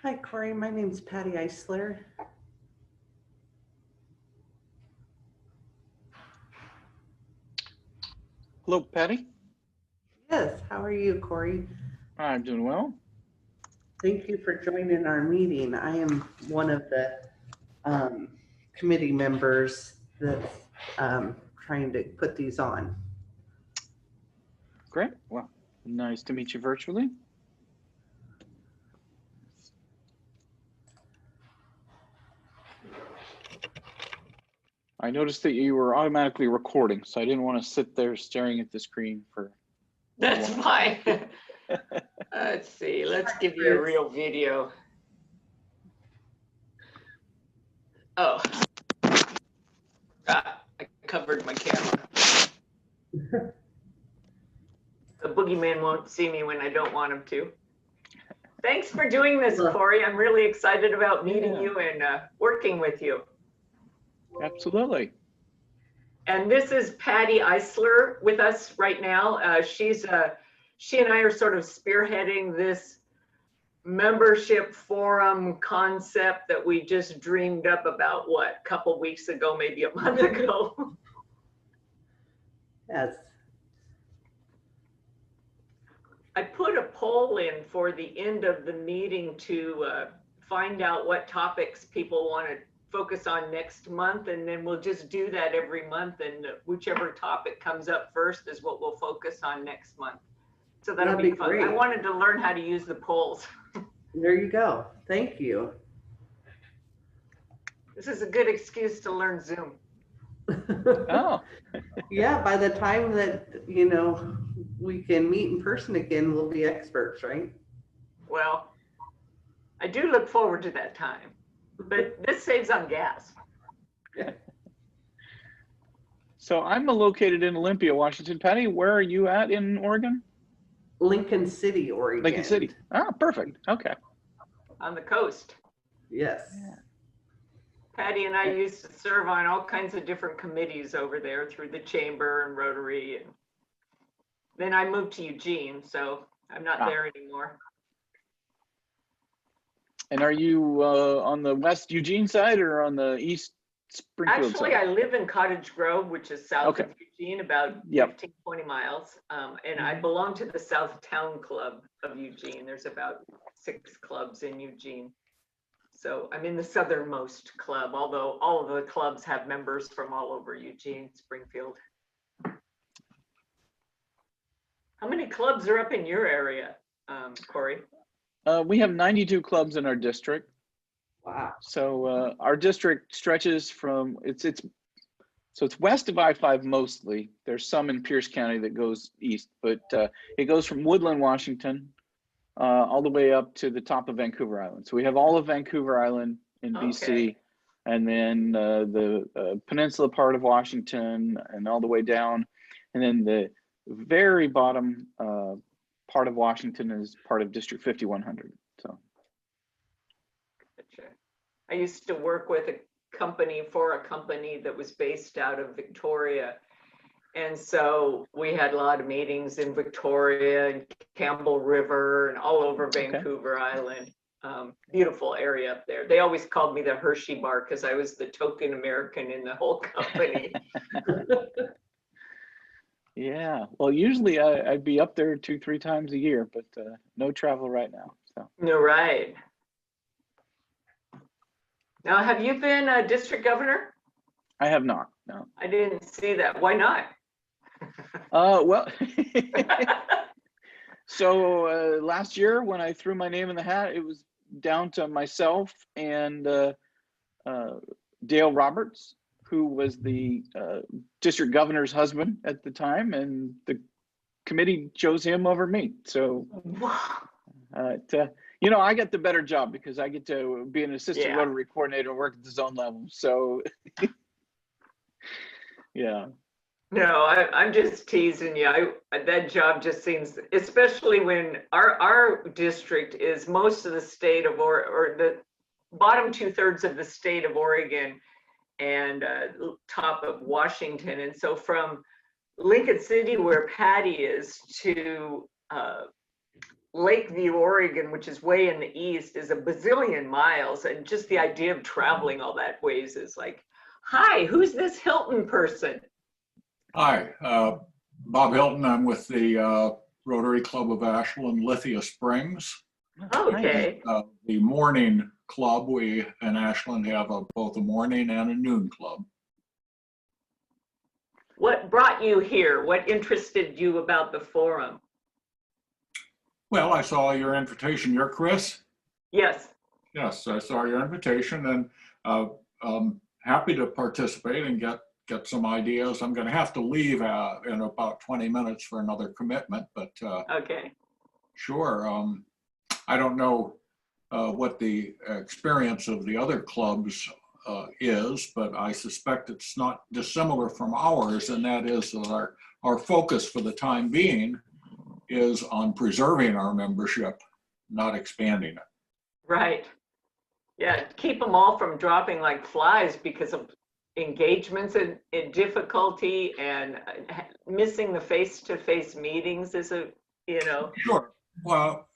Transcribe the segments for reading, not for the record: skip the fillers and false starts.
Hi, Corey. My name's Patty Eisler. Hello, Patty. Yes, how are you, Corey? I'm doing well. Thank you for joining our meeting. I am one of the um, committee members that's trying to put these on. Great. Well, nice to meet you virtually. I noticed that you were automatically recording, so I didn't want to sit there staring at the screen for. That's fine. Let's see. Let's give you a real video. Oh, I covered my camera. The boogeyman won't see me when I don't want him to. Thanks for doing this, Corey. I'm really excited about meeting you and working with you. Absolutely. And this is Patty Eisler with us right now. She and I are sort of spearheading this membership forum concept that we just dreamed up about, what, a couple weeks ago, maybe a month ago. Yes. I put a poll in for the end of the meeting to find out what topics people want to focus on next month, and then we'll just do that every month, and whichever topic comes up first is what we'll focus on next month. So that'll be fun. Great. I wanted to learn how to use the polls. There you go. Thank you. This is a good excuse to learn Zoom. Oh. Yeah, by the time that, we can meet in person again, we'll be experts, right? Well, I do look forward to that time, but this saves on gas. Yeah. So I'm located in Olympia, Washington. Patty, where are you at in Oregon? Lincoln City, Oregon. Lincoln City. Ah, perfect. Okay. On the coast. Yes. Yeah. Patty and I used to serve on all kinds of different committees over there through the chamber and Rotary. And then I moved to Eugene, so I'm not there anymore. And are you on the West Eugene side or on the East Springfield Actually, side? I live in Cottage Grove, which is south of Eugene, about 15, 20 miles. And I belong to the South Town Club of Eugene. There's about 6 clubs in Eugene. So I'm in the southernmost club, although all of the clubs have members from all over Eugene, Springfield. How many clubs are up in your area, Corey? We have 92 clubs in our district. Wow. So our district stretches from, it's west of I-5 mostly. There's some in Pierce County that goes east, but it goes from Woodland, Washington, all the way up to the top of Vancouver Island. So we have all of Vancouver Island in BC, and then the peninsula part of Washington and all the way down. And then the very bottom part of Washington is part of District 5100. So. Gotcha. I used to work with a company that was based out of Victoria. And so we had a lot of meetings in Victoria and Campbell River and all over Vancouver Island. Beautiful area up there. They always called me the Hershey bar because I was the token American in the whole company. Yeah, well, usually I'd be up there 2-3 times a year, but no travel right now. So. No, right. Now, have you been a district governor? I have not, no. I didn't see that. Why not? Well, so last year when I threw my name in the hat, it was down to myself and Dale Roberts, who was the district governor's husband at the time, and the committee chose him over me. So, I get the better job because I get to be an assistant Rotary coordinator and work at the zone level. So, yeah. No, I'm just teasing you. That job just seems, especially when our district is most of the state of or the bottom 2/3 of the state of Oregon and top of Washington. And so from Lincoln City, where Patty is, to Lakeview, Oregon, which is way in the east, is a bazillion miles. And just the idea of traveling all that ways is like, hi, who's this Hilton person? Hi, Bob Hilton. I'm with the Rotary Club of Ashland, Lithia Springs. Okay. The morning club, we in Ashland have both a morning and a noon club. What brought you here? What interested you about the forum? Well, I saw your invitation. You're Chris? Yes. Yes, I saw your invitation and happy to participate and get some ideas. I'm going to have to leave in about 20 minutes for another commitment, but Okay. sure. I don't know what the experience of the other clubs is, but I suspect it's not dissimilar from ours, and that is that our focus for the time being is on preserving our membership, not expanding it. Right. Yeah, keep them all from dropping like flies because of engagements and difficulty and missing the face-to-face meetings is Sure. Well,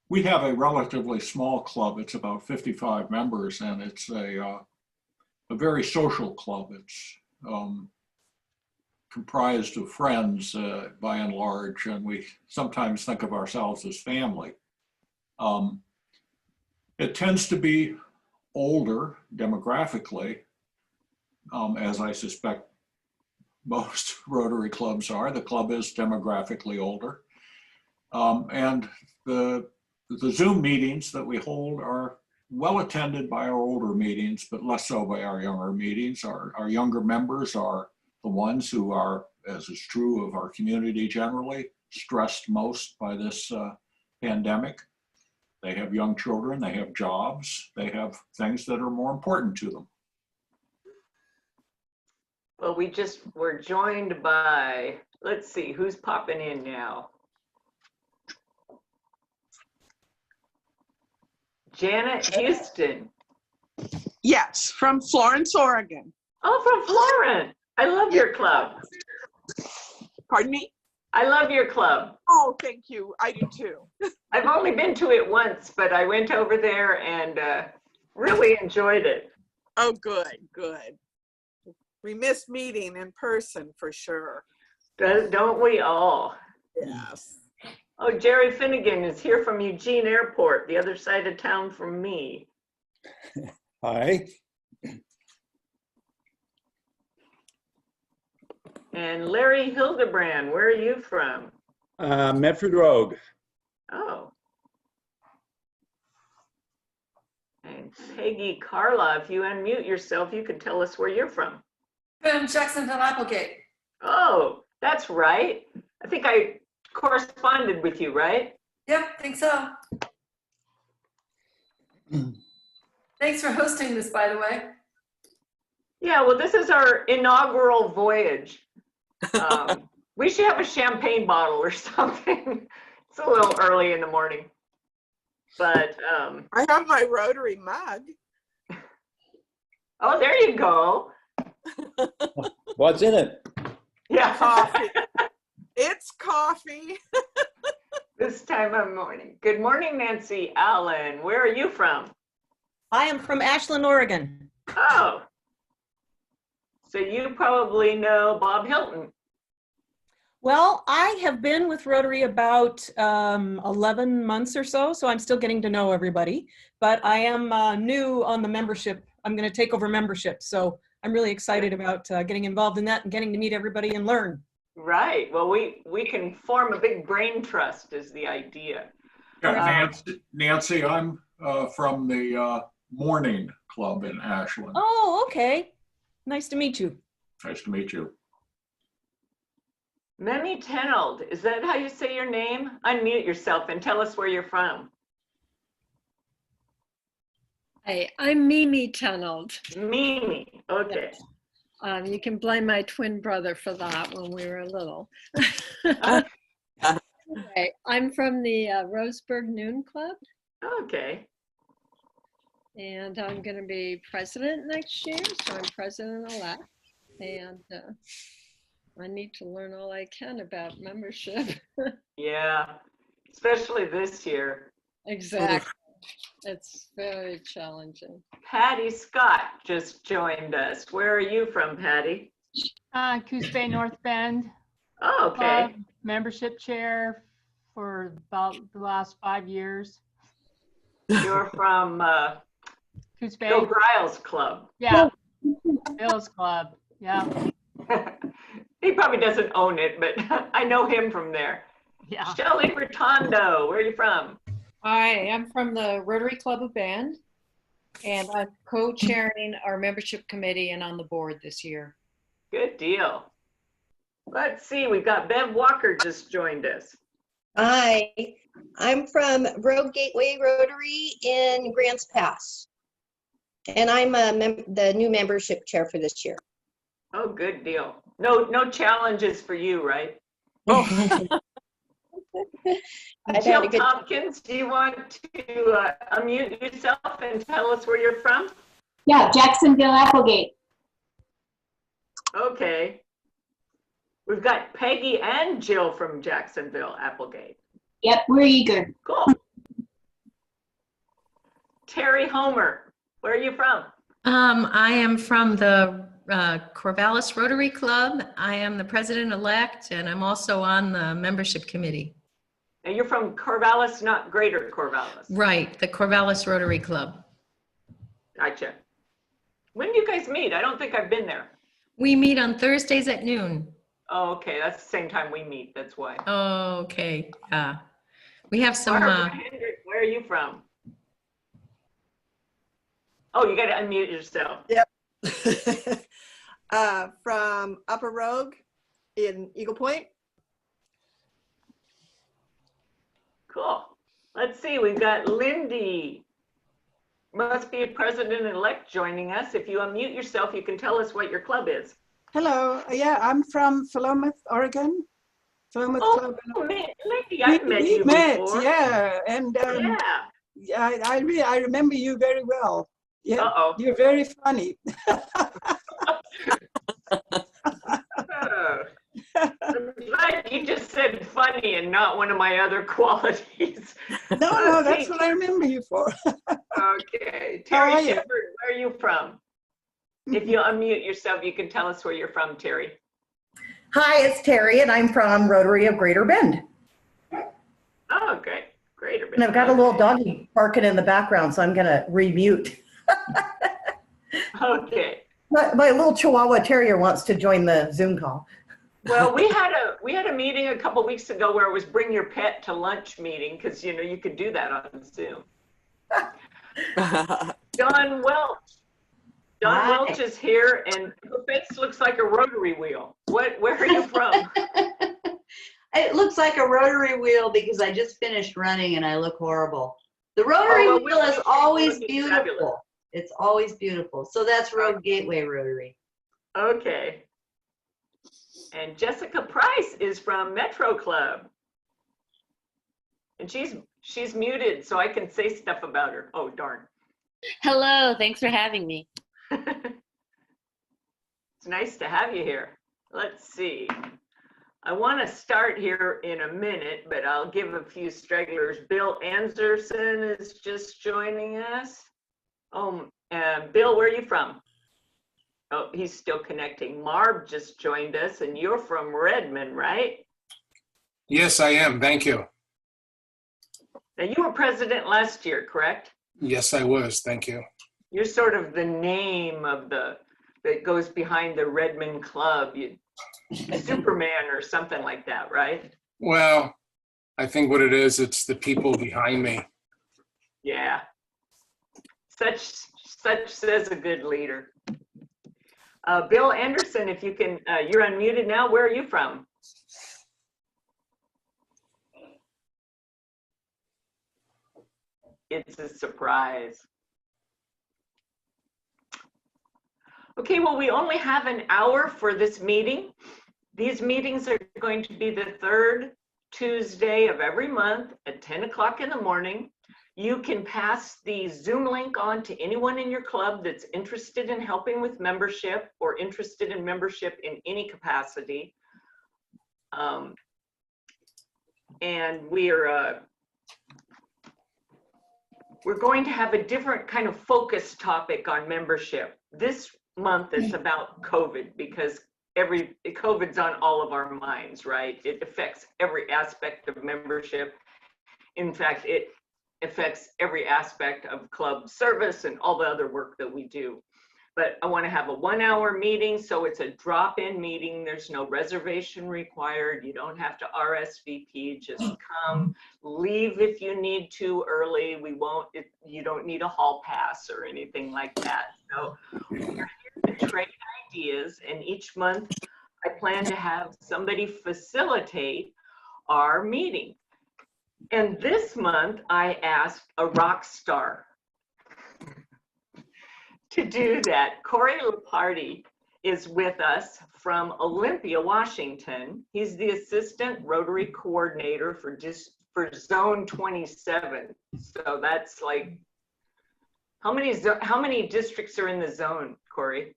we have a relatively small club. It's about 55 members, and it's a very social club. It's comprised of friends by and large, and we sometimes think of ourselves as family. It tends to be older demographically, as I suspect most Rotary clubs are. The club is demographically older. And the Zoom meetings that we hold are well attended by our older meetings, but less so by our younger meetings. Our younger members are the ones who are, as is true of our community generally, stressed most by this pandemic. They have young children, they have jobs, they have things that are more important to them. Well, we're joined by, let's see, who's popping in now? Janet Houston. Yes, from Florence, Oregon. Oh, from Florence. I love your club. Pardon me? I love your club. Oh, thank you. I do too. I've only been to it once, but I went over there and really enjoyed it. Oh, good, good. We missed meeting in person for sure. Don't we all? Yes. Oh, Jerry Finnegan is here from Eugene Airport, the other side of town from me. Hi. And Larry Hildebrand, where are you from? Medford Road. Oh. And Peggy Carla, if you unmute yourself, you could tell us where you're from. From Jacksonville Applegate. Oh, that's right. I think I corresponded with you, right? Yep, think so. Thanks for hosting this, by the way. Yeah, well, this is our inaugural voyage. We should have a champagne bottle or something. It's a little early in the morning. But I have my Rotary mug. oh, there you go. What's in it? Yeah. Coffee. It's coffee. This time of morning. Good morning, Nancy Allen. Where are you from? I am from Ashland, Oregon. Oh. So you probably know Bob Hilton. Well, I have been with Rotary about 11 months or so, so I'm still getting to know everybody, but I am new on the membership. I'm going to take over membership, so I'm really excited about getting involved in that and getting to meet everybody and learn. Right. Well, we can form a big brain trust is the idea. Yeah, Nancy, I'm from the morning club in Ashland. Oh, okay. Nice to meet you. Nice to meet you. Memi Tenold, is that how you say your name? Unmute yourself and tell us where you're from. Hey, I'm Mimi Tenold. Mimi, okay. You can blame my twin brother for that when we were little. Anyway, I'm from the Roseburg Noon Club, Okay. and I'm going to be president next year, so I'm president-elect. And I need to learn all I can about membership. Yeah, especially this year. Exactly. It's very challenging. Patty Scott just joined us. Where are you from, Patty? Coos Bay North Bend. Oh, okay. Membership chair for about the last 5 years. You're from Coos Bay. Bill Giles Club. Yeah. Bill's Club. Yeah. He probably doesn't own it, but I know him from there. Yeah. Shelley Rotondo, where are you from? Hi, I'm from the Rotary Club of Bend, and I'm co-chairing our membership committee and on the board this year. Good deal. Let's see, we've got Bev Walker just joined us. Hi, I'm from Rogue Gateway Rotary in Grants Pass. And I'm the new membership chair for this year. Oh, good deal. No challenges for you, right? Jill Tompkins, do you want to unmute yourself and tell us where you're from? Yeah, Jacksonville Applegate. Okay. We've got Peggy and Jill from Jacksonville Applegate. Yep, we're eager. Cool. Terry Homer, where are you from? I am from the Corvallis Rotary Club. I am the president-elect, and I'm also on the membership committee. And you're from Corvallis, not Greater Corvallis. Right, the Corvallis Rotary Club. Gotcha. When do you guys meet? I don't think I've been there. We meet on Thursdays at noon. Oh, okay, that's the same time we meet, that's why. Okay, yeah. We have some... Barbara Hendrick, where are you from? Oh, you gotta unmute yourself. Yep. From Upper Rogue in Eagle Point. Cool. Let's see, we've got Lindy. Must be a president-elect joining us. If you unmute yourself, you can tell us what your club is. Hello. Yeah, I'm from Philomath, Oregon. Philomath Club. Lindy, I've met you before. Yeah, and yeah. I remember you very well. Yeah, Uh-oh. You're very funny. I'm glad you just said funny and not one of my other qualities. No, that's what I remember you for. Okay. How are Terry you? Shepard, where are you from? If you unmute yourself, you can tell us where you're from, Terry. Hi, it's Terry, and I'm from Rotary of Greater Bend. Oh, great. Greater Bend. And I've got a little doggy barking in the background, so I'm going to remute. Okay. My little Chihuahua Terrier wants to join the Zoom call. Well, we had a meeting a couple weeks ago where it was bring your pet to lunch meeting, because you know you could do that on Zoom. Don Welch. Don Welch is here, and her face looks like a rotary wheel. Where are you from? It looks like a rotary wheel because I just finished running and I look horrible. The rotary wheel is always beautiful. Fabulous. It's always beautiful. So that's Rogue Gateway Rotary. Okay. And Jessica Price is from Metro Club. And she's muted, so I can say stuff about her. Oh, darn. Hello, thanks for having me. It's nice to have you here. Let's see. I want to start here in a minute, but I'll give a few stragglers. Bill Anderson is just joining us. Oh, Bill, where are you from? Oh, he's still connecting. Marv just joined us, and you're from Redmond, right? Yes, I am. Thank you. Now, you were president last year, correct? Yes, I was. Thank you. You're sort of the name of that goes behind the Redmond Club. Superman or something like that, right? Well, I think what it is, it's the people behind me. Yeah. Such says a good leader. Bill Anderson, if you can, you're unmuted now. Where are you from? It's a surprise. Okay, well, we only have an hour for this meeting. These meetings are going to be the third Tuesday of every month at 10 o'clock in the morning. You can pass the Zoom link on to anyone in your club that's interested in helping with membership or interested in membership in any capacity. And we're going to have a different kind of focus topic on membership. This month is about COVID because COVID's on all of our minds, right? It affects every aspect of membership. In fact, it affects every aspect of club service and all the other work that we do. But I want to have a 1-hour meeting, so it's a drop-in meeting. There's no reservation required. You don't have to RSVP. Just come, leave if you need to early. You don't need a hall pass or anything like that. So we're here to trade ideas, and each month I plan to have somebody facilitate our meeting. And this month I asked a rock star to do that. Corey Lepardi is with us from Olympia, Washington. He's the assistant Rotary coordinator for Zone 27. So that's like, how many districts are in the zone, Corey?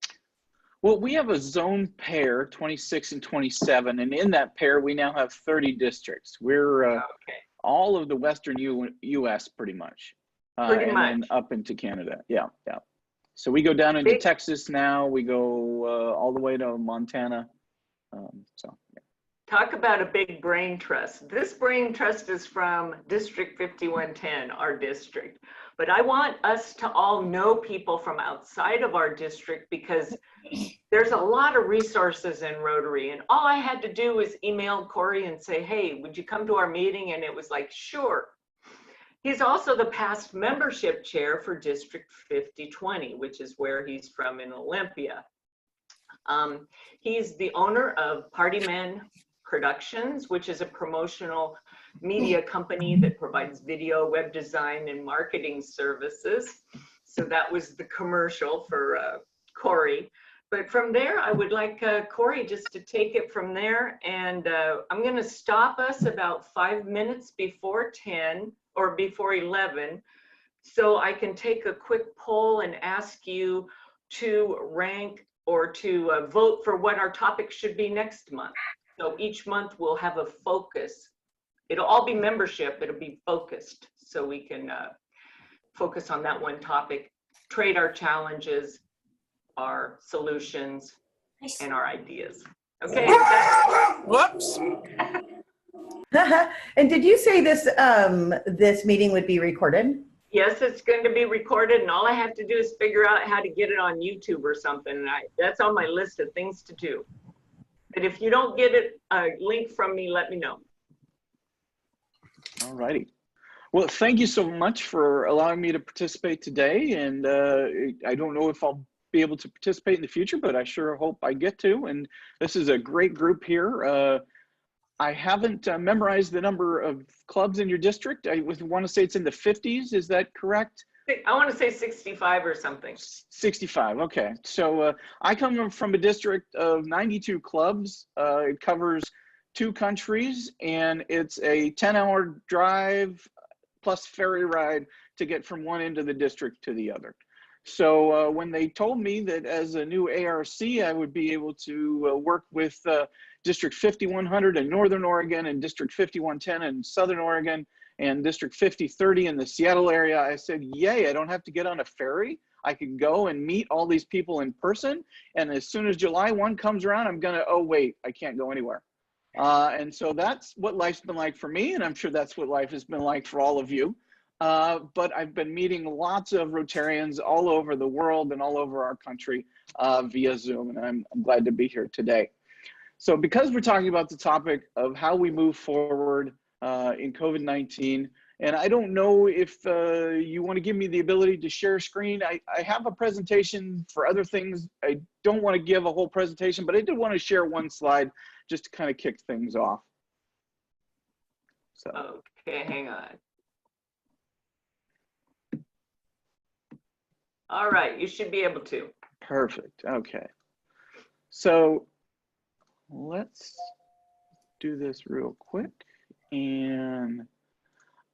Well, we have a zone pair, 26 and 27, and in that pair, we now have 30 districts. We're all of the Western U.S. pretty much. Pretty much. And then up into Canada, yeah. So we go down into Texas now. We go all the way to Montana. Talk about a big brain trust. This brain trust is from District 5110, our district. But I want us to all know people from outside of our district because there's a lot of resources in Rotary. And all I had to do was email Corey and say, hey, would you come to our meeting? And it was like, sure. He's also the past membership chair for District 5020, which is where he's from in Olympia. He's the owner of Party Men Productions, which is a promotional media company that provides video, web design, and marketing services. So that was the commercial for Corey. But from there, I would like Corey just to take it from there. And I'm going to stop us about 5 minutes before 10 or before 11, so I can take a quick poll and ask you to rank or to vote for what our topic should be next month. So each month we'll have a focus. It'll all be membership, it'll be focused, so we can focus on that one topic, trade our challenges, our solutions, and our ideas. Okay. Whoops. And did you say this this meeting would be recorded? Yes, it's going to be recorded, and all I have to do is figure out how to get it on YouTube or something. And that's on my list of things to do. But if you don't get a link from me, let me know. All righty. Well, thank you so much for allowing me to participate today. And I don't know if I'll be able to participate in the future, but I sure hope I get to. And this is a great group here. I haven't memorized the number of clubs in your district. I want to say it's in the 50s. Is that correct? I want to say 65 or something. 65. Okay. So I come from a district of 92 clubs. It covers 2 countries, and it's a 10-hour drive plus ferry ride to get from one end of the district to the other. So when they told me that as a new ARC, I would be able to work with District 5100 in Northern Oregon and District 5110 in Southern Oregon and District 5030 in the Seattle area, I said, yay, I don't have to get on a ferry. I can go and meet all these people in person. And as soon as July 1 comes around, I'm gonna, oh wait, I can't go anywhere. And so that's what life's been like for me. And I'm sure that's what life has been like for all of you. But I've been meeting lots of Rotarians all over the world and all over our country via Zoom. And I'm glad to be here today. So because we're talking about the topic of how we move forward in COVID-19, and I don't know if you want to give me the ability to share screen. I have a presentation for other things. I don't want to give a whole presentation, but I did want to share one slide just to kind of kick things off. So. Okay, hang on. All right, you should be able to. Perfect, okay. So let's do this real quick. And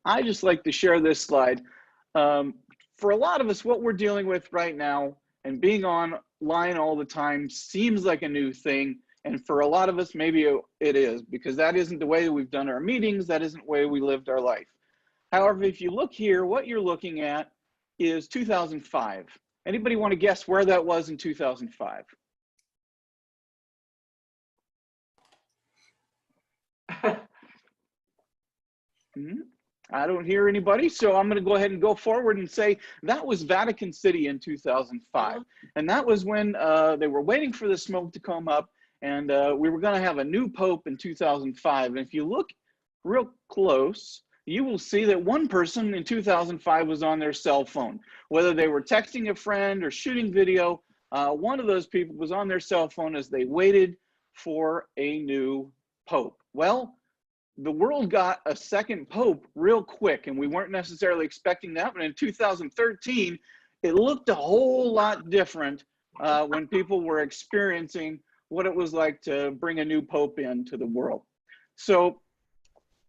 I just like to share this slide. For a lot of us, what we're dealing with right now and being online all the time seems like a new thing. And for a lot of us, maybe it is, because that isn't the way we've done our meetings. That isn't the way we lived our life. However, if you look here, what you're looking at is 2005. Anybody want to guess where that was in 2005? I don't hear anybody, so I'm going to go ahead and go forward and say that was Vatican City in 2005. And that was when they were waiting for the smoke to come up, and we were going to have a new pope in 2005. And if you look real close, you will see that one person in 2005 was on their cell phone. Whether they were texting a friend or shooting video, one of those people was on their cell phone as they waited for a new pope. Well, the world got a second pope real quick, and we weren't necessarily expecting that. But in 2013, it looked a whole lot different when people were experiencing what it was like to bring a new pope into the world. So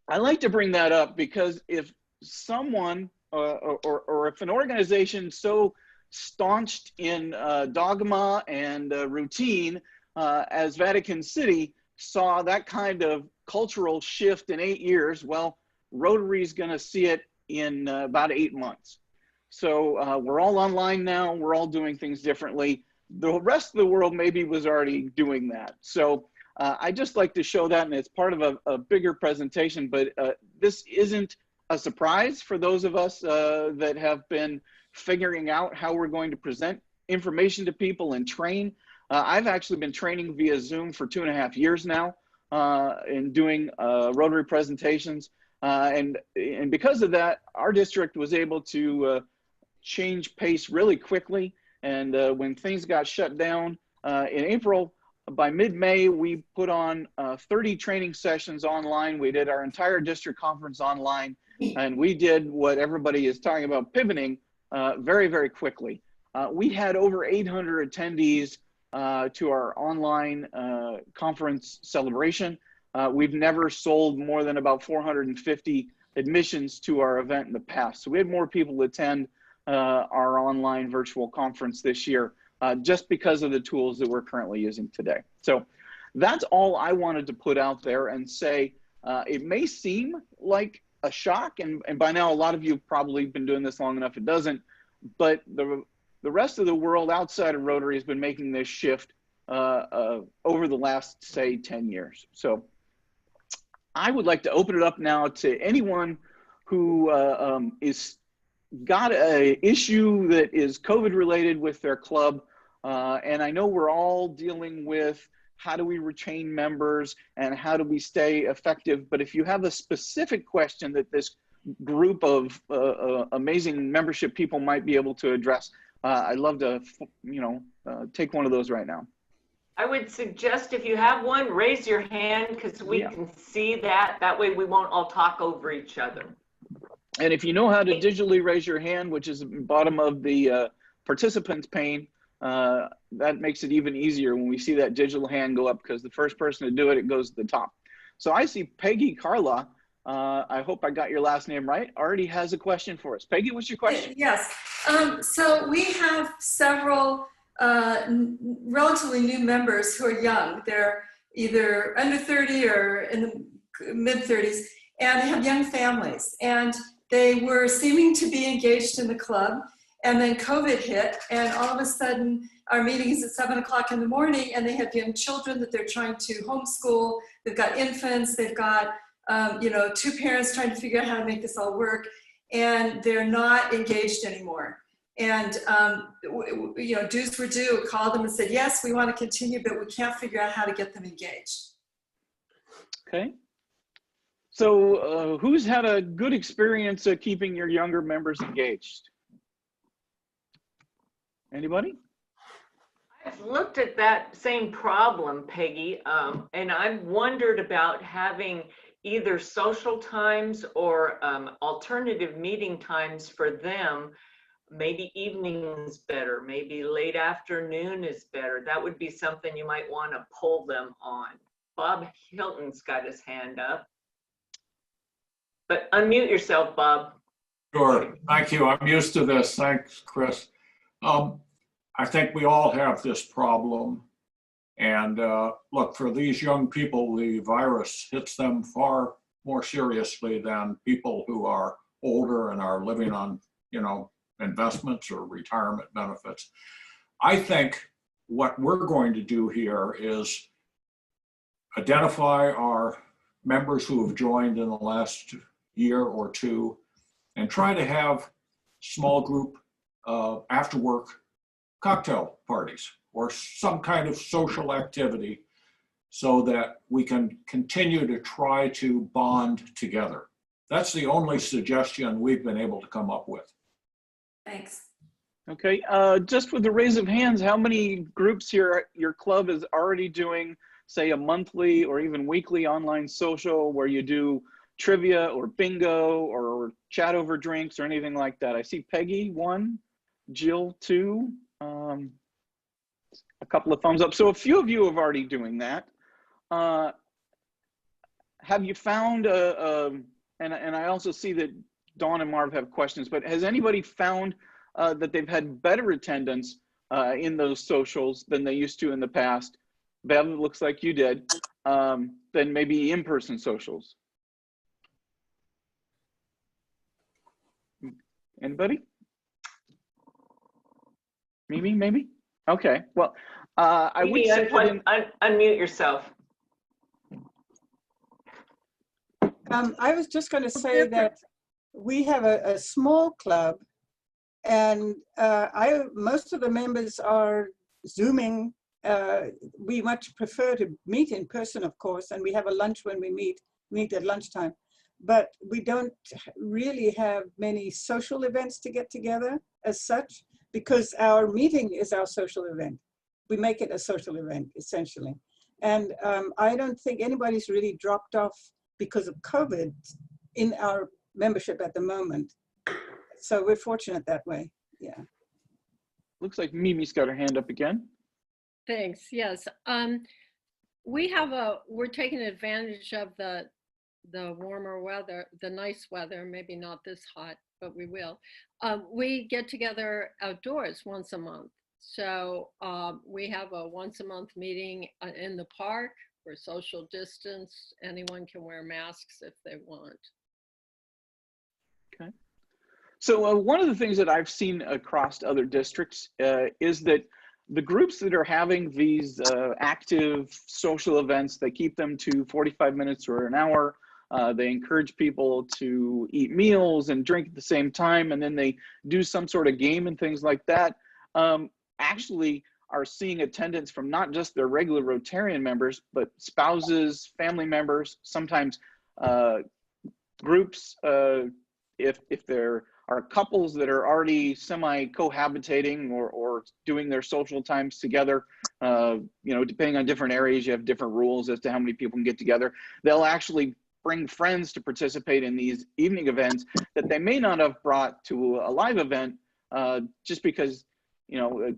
I like to bring that up because if someone or if an organization so staunched in dogma and routine as Vatican City saw that kind of cultural shift in 8 years, well, Rotary is going to see it in about 8 months. So we're all online now. We're all doing things differently. The rest of the world maybe was already doing that. So I just like to show that, and it's part of a bigger presentation, but this isn't a surprise for those of us that have been figuring out how we're going to present information to people and train. I've actually been training via Zoom for 2.5 years now in doing Rotary presentations. And because of that, our district was able to change pace really quickly. And when things got shut down in April, by mid-May, we put on 30 training sessions online. We did our entire district conference online, and we did what everybody is talking about, pivoting very, very quickly. We had over 800 attendees to our online conference celebration. We've never sold more than about 450 admissions to our event in the past. So we had more people attend our online virtual conference this year just because of the tools that we're currently using today. So that's all I wanted to put out there and say it may seem like a shock, and by now a lot of you have probably been doing this long enough it doesn't, but the rest of the world outside of Rotary has been making this shift over the last, say, 10 years. So I would like to open it up now to anyone who is got an issue that is COVID related with their club. And I know we're all dealing with how do we retain members and how do we stay effective. But if you have a specific question that this group of amazing membership people might be able to address, I'd love to, take one of those right now. I would suggest if you have one, raise your hand because we can see that. That way we won't all talk over each other. And if you know how to digitally raise your hand, which is at the bottom of the participants pane, that makes it even easier when we see that digital hand go up, because the first person to do it, it goes to the top. So I see Peggy Carla. I hope I got your last name right. Already has a question for us. Peggy, what's your question? Yes. So we have several relatively new members who are young. They're either under 30 or in the mid-30s, and they have young families. And they were seeming to be engaged in the club, and then COVID hit, and all of a sudden our meeting is at 7 o'clock in the morning, and they have young children that they're trying to homeschool. They've got infants. They've got two parents trying to figure out how to make this all work, and they're not engaged anymore. And dues were due, called them and said, yes, we want to continue, but we can't figure out how to get them engaged. Okay. So who's had a good experience of keeping your younger members engaged? Anybody? I've looked at that same problem, Peggy, and I've wondered about having either social times or alternative meeting times for them. Maybe evening is better, maybe late afternoon is better. That would be something you might want to pull them on. Bob Hilton's got his hand up. But unmute yourself, Bob. Sure, thank you. I'm used to this. Thanks, Chris. I think we all have this problem. And look, for these young people, the virus hits them far more seriously than people who are older and are living on, investments or retirement benefits. I think what we're going to do here is identify our members who have joined in the last year or two and try to have small group after work cocktail parties or some kind of social activity so that we can continue to try to bond together. That's the only suggestion we've been able to come up with. Thanks. Okay, just with the raise of hands, how many groups here your club is already doing, say, a monthly or even weekly online social where you do trivia or bingo or chat over drinks or anything like that? I see Peggy 1, Jill 2, a couple of thumbs up. So a few of you have already doing that. Have you found, and I also see that Dawn and Marv have questions, but has anybody found that they've had better attendance in those socials than they used to in the past? Bev, it looks like you did, than maybe in-person socials. Anybody? Mimi, maybe? Okay, well, I would say unmute yourself. I was just going to say that we have a small club, and most of the members are Zooming. We much prefer to meet in person, of course, and we have a lunch when we meet at lunchtime. But we don't really have many social events to get together as such, because our meeting is our social event. We make it a social event, essentially. And I don't think anybody's really dropped off because of COVID in our membership at the moment. So we're fortunate that way, yeah. Looks like Mimi's got her hand up again. Thanks, yes. We're taking advantage of the warmer weather, the nice weather, maybe not this hot, but we will. We get together outdoors once a month. So we have a once a month meeting in the park. We're social distance. Anyone can wear masks if they want. Okay. So one of the things that I've seen across other districts is that the groups that are having these active social events, they keep them to 45 minutes or an hour. They encourage people to eat meals and drink at the same time, and then they do some sort of game and things like that. Actually are seeing attendance from not just their regular Rotarian members, but spouses, family members, sometimes groups, if there are couples that are already semi-cohabitating or doing their social times together, depending on different areas, you have different rules as to how many people can get together. They'll actually bring friends to participate in these evening events that they may not have brought to a live event, just because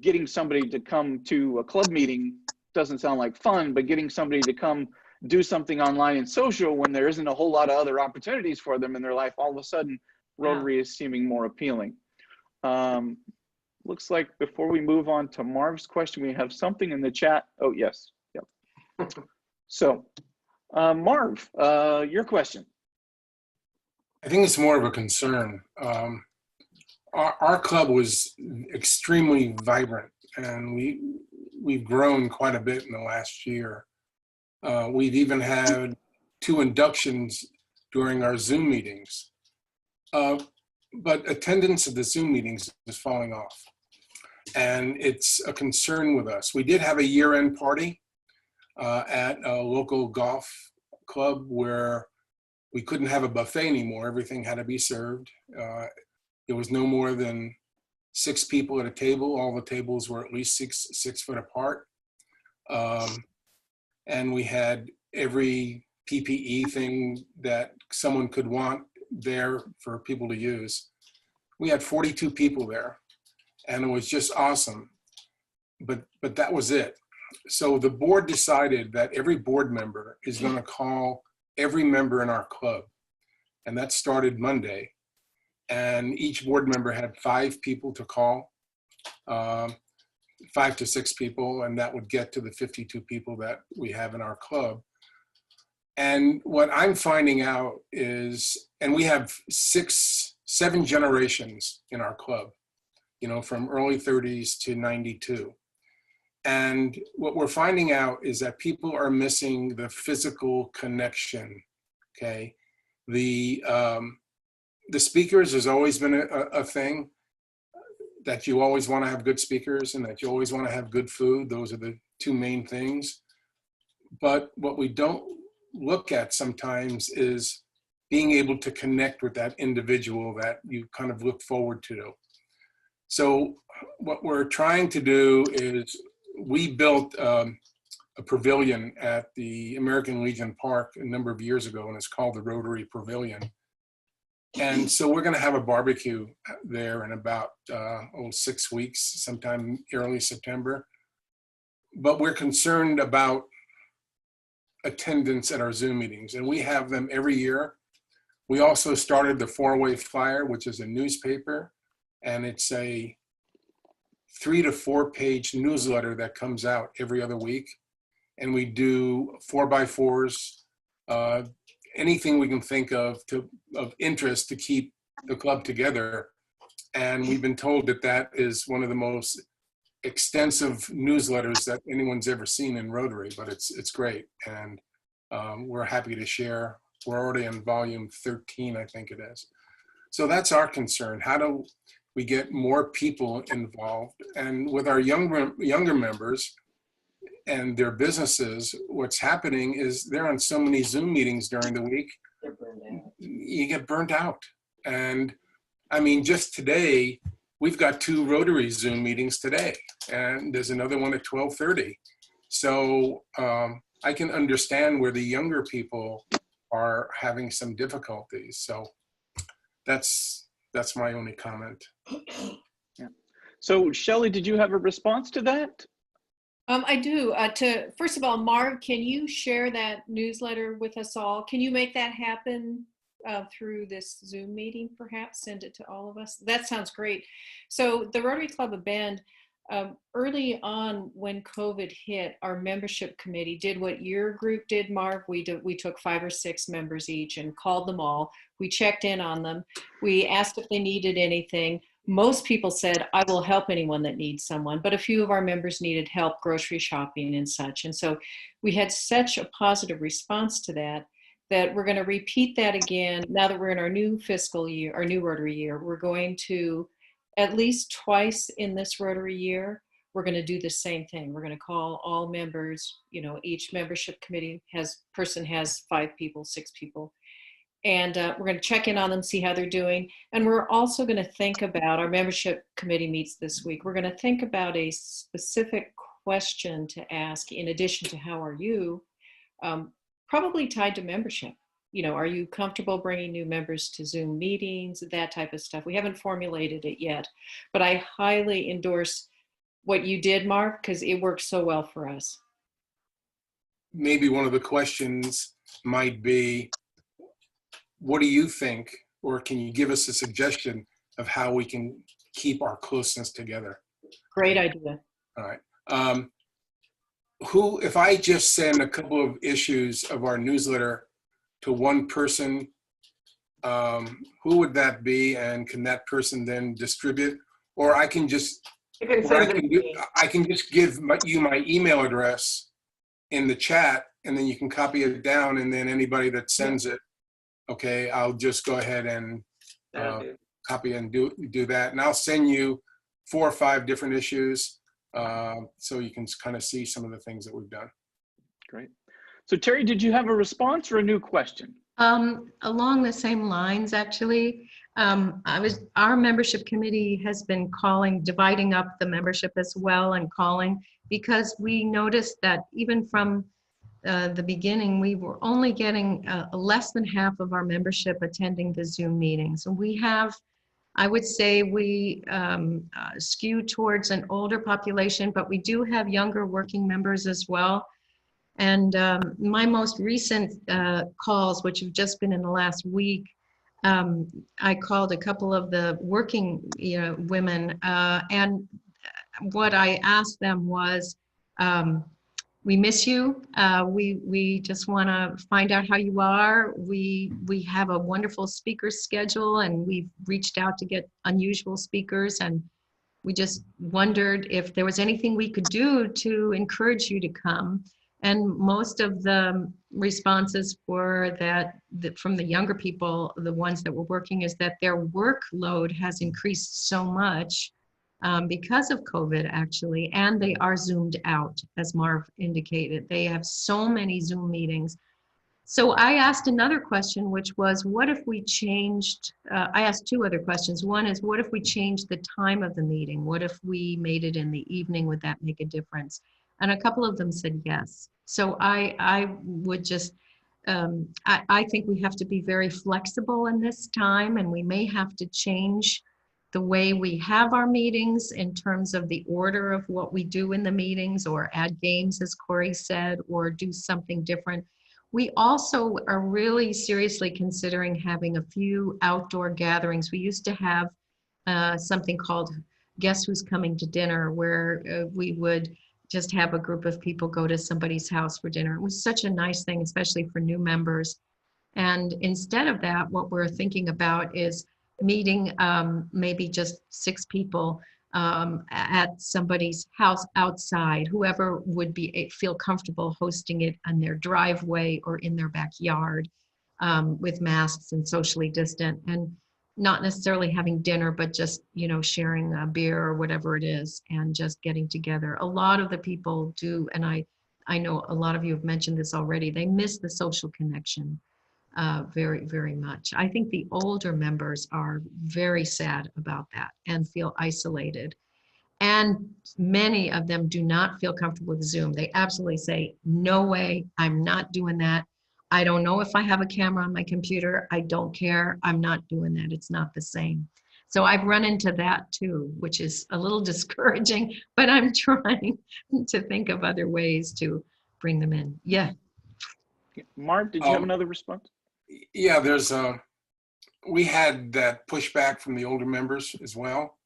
getting somebody to come to a club meeting doesn't sound like fun, but getting somebody to come do something online and social when there isn't a whole lot of other opportunities for them in their life, all of a sudden Rotary is seeming more appealing. Looks like before we move on to Marv's question, we have something in the chat. Oh, yes. Yep. So Marv, your question. I think it's more of a concern. Our club was extremely vibrant, and we've grown quite a bit in the last year. We've even had 2 inductions during our Zoom meetings. But attendance at the Zoom meetings is falling off, and it's a concern with us. We did have a year-end party at a local golf club where we couldn't have a buffet anymore. Everything had to be served. There was no more than 6 people at a table. All the tables were at least six foot apart. And we had every PPE thing that someone could want there for people to use. We had 42 people there, and it was just awesome. But that was it. So the board decided that every board member is going to call every member in our club, and that started Monday. And each board member had 5 people to call. 5 to 6 people, and that would get to the 52 people that we have in our club. And what I'm finding out is, and we have 7 generations in our club, you know, from early 30s to 92. And what we're finding out is that people are missing the physical connection, okay? The speakers has always been a thing, that you always want to have good speakers and that you always want to have good food. Those are the 2 main things. But what we don't look at sometimes is being able to connect with that individual that you kind of look forward to. So what we're trying to do is, we built a pavilion at the American Legion Park a number of years ago, and it's called the Rotary Pavilion. And so we're going to have a barbecue there in about 6 weeks, sometime early September. But we're concerned about attendance at our Zoom meetings, and we have them every year. We also started the 4-Way Flyer, which is a newspaper, and it's a 3 to 4 page newsletter that comes out every other week. And we do 4x4s, anything we can think of interest to keep the club together. And we've been told that that is one of the most extensive newsletters that anyone's ever seen in Rotary, but it's great. And we're happy to share. We're already on volume 13, I think it is. So that's our concern. How do we get more people involved? And with our younger members and their businesses, what's happening is they're on so many Zoom meetings during the week, you get burnt out. And I mean, just today, we've got 2 Rotary Zoom meetings today, and there's another one at 12:30. So I can understand where the younger people are having some difficulties. So that's my only comment. Yeah. So Shelley, did you have a response to that? I do. First of all, Marv, can you share that newsletter with us all? Can you make that happen through this Zoom meeting, perhaps? Send it to all of us. That sounds great. So the Rotary Club of Bend, early on when COVID hit, our membership committee did what your group did, Marv. We took 5 or 6 members each and called them all. We checked in on them. We asked if they needed anything. Most people said, I will help anyone that needs someone, but a few of our members needed help grocery shopping and such. And so we had such a positive response to that, that we're going to repeat that again. Now that we're in our new fiscal year, our new Rotary year, we're going to, at least twice in this Rotary year, we're going to do the same thing. We're going to call all members, you know, each membership committee has 5 people, 6 people. And we're going to check in on them, see how they're doing. And we're also going to think about, our membership committee meets this week, we're going to think about a specific question to ask in addition to how are you, probably tied to membership. You know, are you comfortable bringing new members to Zoom meetings, that type of stuff. We haven't formulated it yet, but I highly endorse what you did, Mark, because it worked so well for us. Maybe one of the questions might be, what do you think, or can you give us a suggestion of how we can keep our closeness together? Great idea. All right. If I just send a couple of issues of our newsletter to one person, who would that be? And can that person then distribute? Or I can just, I can just give you my email address in the chat, and then you can copy it down, and then anybody that sends it, okay, I'll just go ahead and copy and do that. And I'll send you 4 or 5 different issues so you can kind of see some of the things that we've done. Great. So Terry, did you have a response or a new question? Along the same lines, actually. Our membership committee has been dividing up the membership as well and calling, because we noticed that even from the beginning, we were only getting less than half of our membership attending the Zoom meetings. And we have, I would say we skew towards an older population, but we do have younger working members as well. And my most recent calls, which have just been in the last week, I called a couple of the working women, and what I asked them was, we miss you. We just want to find out how you are. We have a wonderful speaker schedule, and we've reached out to get unusual speakers, and we just wondered if there was anything we could do to encourage you to come. And most of the responses were that from the younger people, the ones that were working, is that their workload has increased so much because of COVID, actually, and they are Zoomed out, as Marv indicated. They have so many Zoom meetings. So I asked another question, which was, what if we changed, I asked two other questions. One is, what if we changed the time of the meeting? What if we made it in the evening? Would that make a difference? And a couple of them said yes. So I would just, I think we have to be very flexible in this time, and we may have to change the way we have our meetings in terms of the order of what we do in the meetings, or add games, as Corey said, or do something different. We also are really seriously considering having a few outdoor gatherings. We used to have something called Guess Who's Coming to Dinner, where we would just have a group of people go to somebody's house for dinner. It was such a nice thing, especially for new members. And instead of that, what we're thinking about is meeting maybe just 6 people at somebody's house outside, whoever would feel comfortable hosting it on their driveway or in their backyard, with masks and socially distant, and not necessarily having dinner, but just, you know, sharing a beer or whatever it is, and just getting together. A lot of the people do, and I know a lot of you have mentioned this already, they miss the social connection very, very much. I think the older members are very sad about that and feel isolated. And many of them do not feel comfortable with Zoom. They absolutely say, no way, I'm not doing that. I don't know if I have a camera on my computer. I don't care. I'm not doing that. It's not the same. So I've run into that too, which is a little discouraging, but I'm trying to think of other ways to bring them in. Yeah. Mark, did you have another response? Yeah, we had that pushback from the older members as well.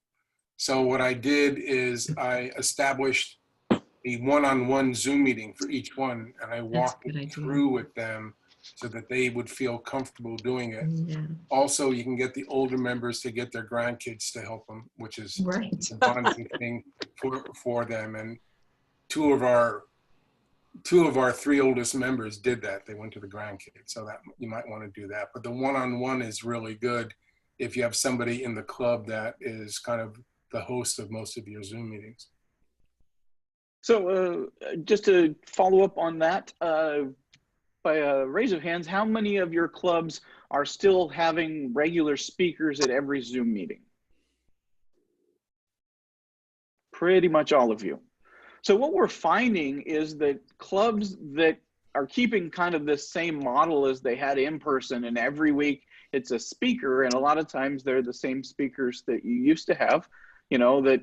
So what I did is I established a one-on-one Zoom meeting for each one, and I walked it through with them so that they would feel comfortable doing it. Yeah. Also, you can get the older members to get their grandkids to help them, which is right. a bonding thing for them. And two of our 3 oldest members did that. They went to the grandkids, so that you might want to do that. But the one-on-one is really good if you have somebody in the club that is kind of the host of most of your Zoom meetings. So just to follow up on that, by a raise of hands, how many of your clubs are still having regular speakers at every Zoom meeting? Pretty much all of you. So what we're finding is that clubs that are keeping kind of this same model as they had in person, and every week it's a speaker, and a lot of times they're the same speakers that you used to have, you know, that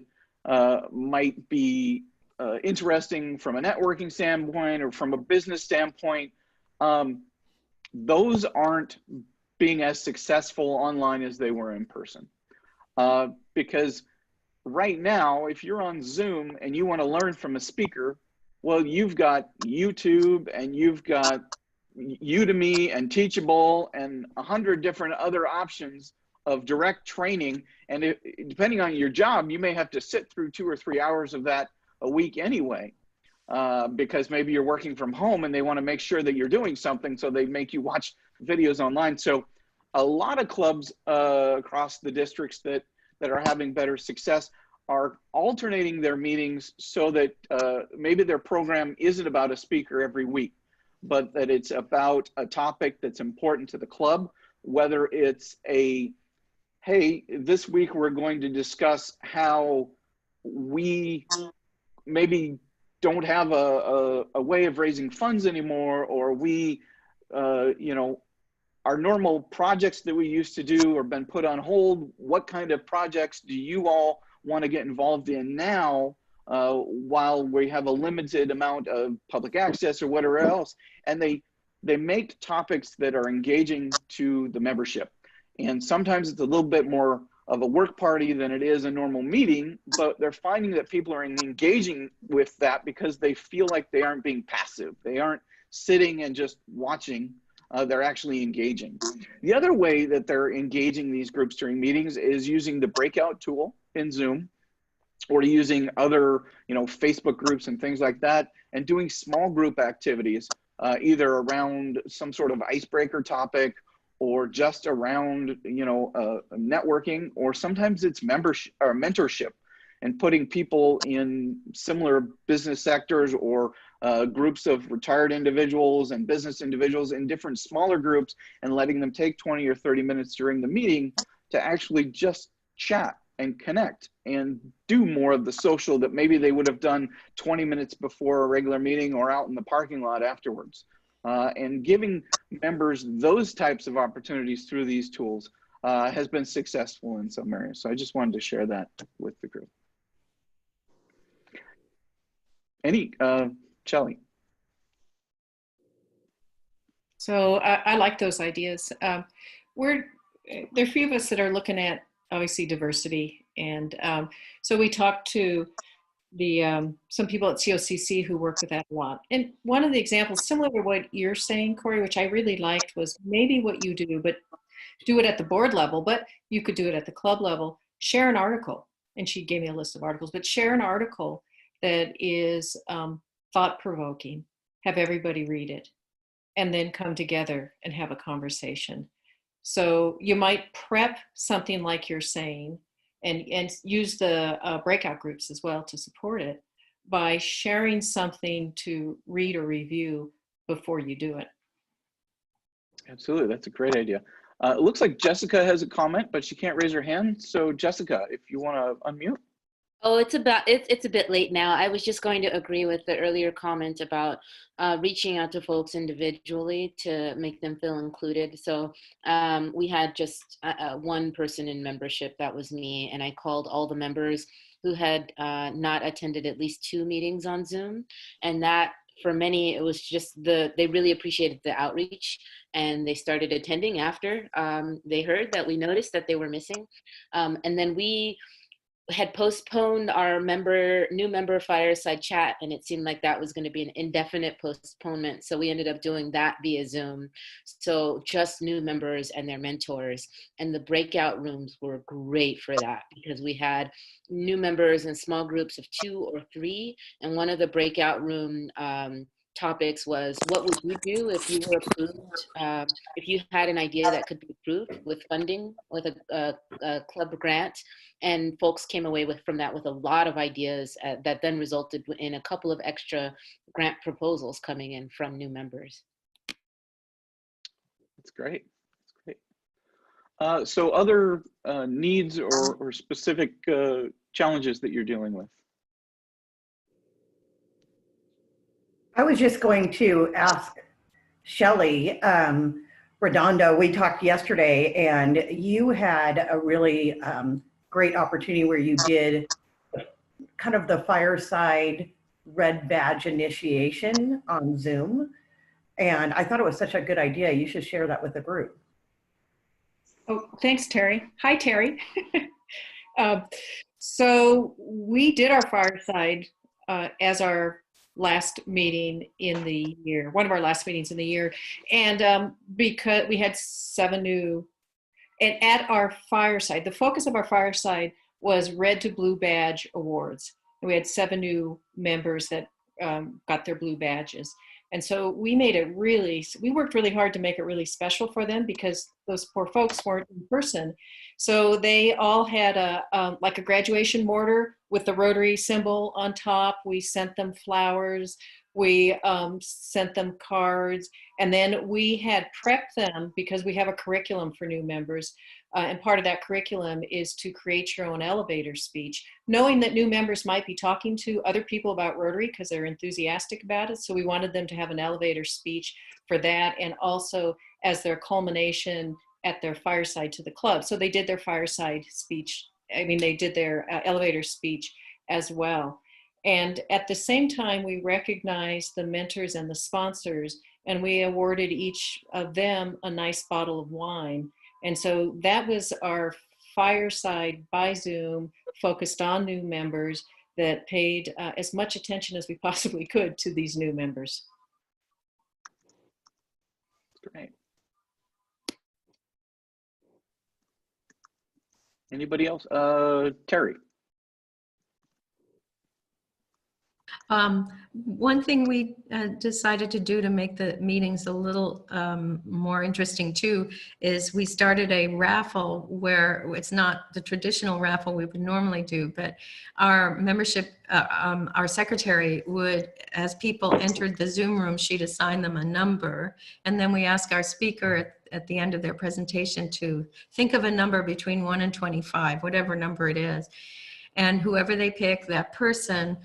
might be interesting from a networking standpoint or from a business standpoint. Those aren't being as successful online as they were in person. Because right now, if you're on Zoom and you want to learn from a speaker, well, you've got YouTube and you've got Udemy and Teachable and 100 different other options of direct training. And depending on your job, you may have to sit through 2 or 3 hours of that a week anyway, because maybe you're working from home and they want to make sure that you're doing something, so they make you watch videos online. So a lot of clubs across the districts that are having better success are alternating their meetings so that maybe their program isn't about a speaker every week, but that it's about a topic that's important to the club, whether it's a, hey, this week we're going to discuss how we maybe don't have a way of raising funds anymore, or we, you know, our normal projects that we used to do have been put on hold. What kind of projects do you all want to get involved in now while we have a limited amount of public access or whatever else? And they make topics that are engaging to the membership. And sometimes it's a little bit more of a work party than it is a normal meeting, but they're finding that people are engaging with that because they feel like they aren't being passive. They aren't sitting and just watching. They're actually engaging. The other way that they're engaging these groups during meetings is using the breakout tool in Zoom, or using other, Facebook groups and things like that, and doing small group activities, either around some sort of icebreaker topic, or just around, networking, or sometimes it's membership or mentorship, and putting people in similar business sectors or groups of retired individuals and business individuals in different smaller groups, and letting them take 20 or 30 minutes during the meeting to actually just chat and connect and do more of the social that maybe they would have done 20 minutes before a regular meeting or out in the parking lot afterwards. And giving members those types of opportunities through these tools has been successful in some areas. So I just wanted to share that with the group. Shelley? So I like those ideas. There are a few of us that are looking at, obviously, diversity. And so we talked to some people at COCC who work with that a lot. And one of the examples, similar to what you're saying, Corey, which I really liked, was maybe what you do, but do it at the board level, but you could do it at the club level. Share an article. And she gave me a list of articles, but share an article that is thought-provoking. Have everybody read it, and then come together and have a conversation. So you might prep something like you're saying, and use the breakout groups as well to support it by sharing something to read or review before you do it. Absolutely, that's a great idea. It looks like Jessica has a comment, but she can't raise her hand. So Jessica, if you want to unmute. Oh, it's a bit late now. I was just going to agree with the earlier comment about reaching out to folks individually to make them feel included. So we had just one person in membership, that was me, and I called all the members who had not attended at least 2 meetings on Zoom. And that, for many, it was just they really appreciated the outreach, and they started attending after they heard that we noticed that they were missing. And then we had postponed our new member fireside chat, and it seemed like that was going to be an indefinite postponement. So we ended up doing that via Zoom. So just new members and their mentors, and the breakout rooms were great for that, because we had new members in small groups of 2 or 3. And one of the breakout room topics was, what would you do if you were approved, if you had an idea that could be approved with funding, with a club grant? And folks came away from that with a lot of ideas that then resulted in a couple of extra grant proposals coming in from new members. That's great. That's great. So other needs or specific challenges that you're dealing with? I was just going to ask Shelley Redondo, we talked yesterday, and you had a really great opportunity where you did kind of the fireside red badge initiation on Zoom. And I thought it was such a good idea. You should share that with the group. Oh, thanks, Terry. Hi, Terry. So we did our fireside as our last meeting in the year, one of our last meetings in the year. And because we had 7 new, and at our fireside, the focus of our fireside was Red to Blue Badge Awards. And we had 7 new members that got their blue badges. And so we worked really hard to make it really special for them, because those poor folks weren't in person. So they all had like a graduation mortar with the Rotary symbol on top. We sent them flowers. We sent them cards. And then we had prepped them, because we have a curriculum for new members. And part of that curriculum is to create your own elevator speech, knowing that new members might be talking to other people about Rotary because they're enthusiastic about it. So we wanted them to have an elevator speech for that, and also as their culmination at their fireside to the club. So they did their fireside speech. I mean, they did their elevator speech as well. And at the same time, we recognized the mentors and the sponsors, and we awarded each of them a nice bottle of wine. And so that was our fireside by Zoom, focused on new members, that paid as much attention as we possibly could to these new members. Great. Anybody else? Terry. One thing we decided to do to make the meetings a little more interesting too is we started a raffle where it's not the traditional raffle we would normally do, but our membership, our secretary would, as people entered the Zoom room, she'd assign them a number, and then we ask our speaker at the end of their presentation to think of a number between 1 and 25, whatever number it is. And whoever they pick, that person,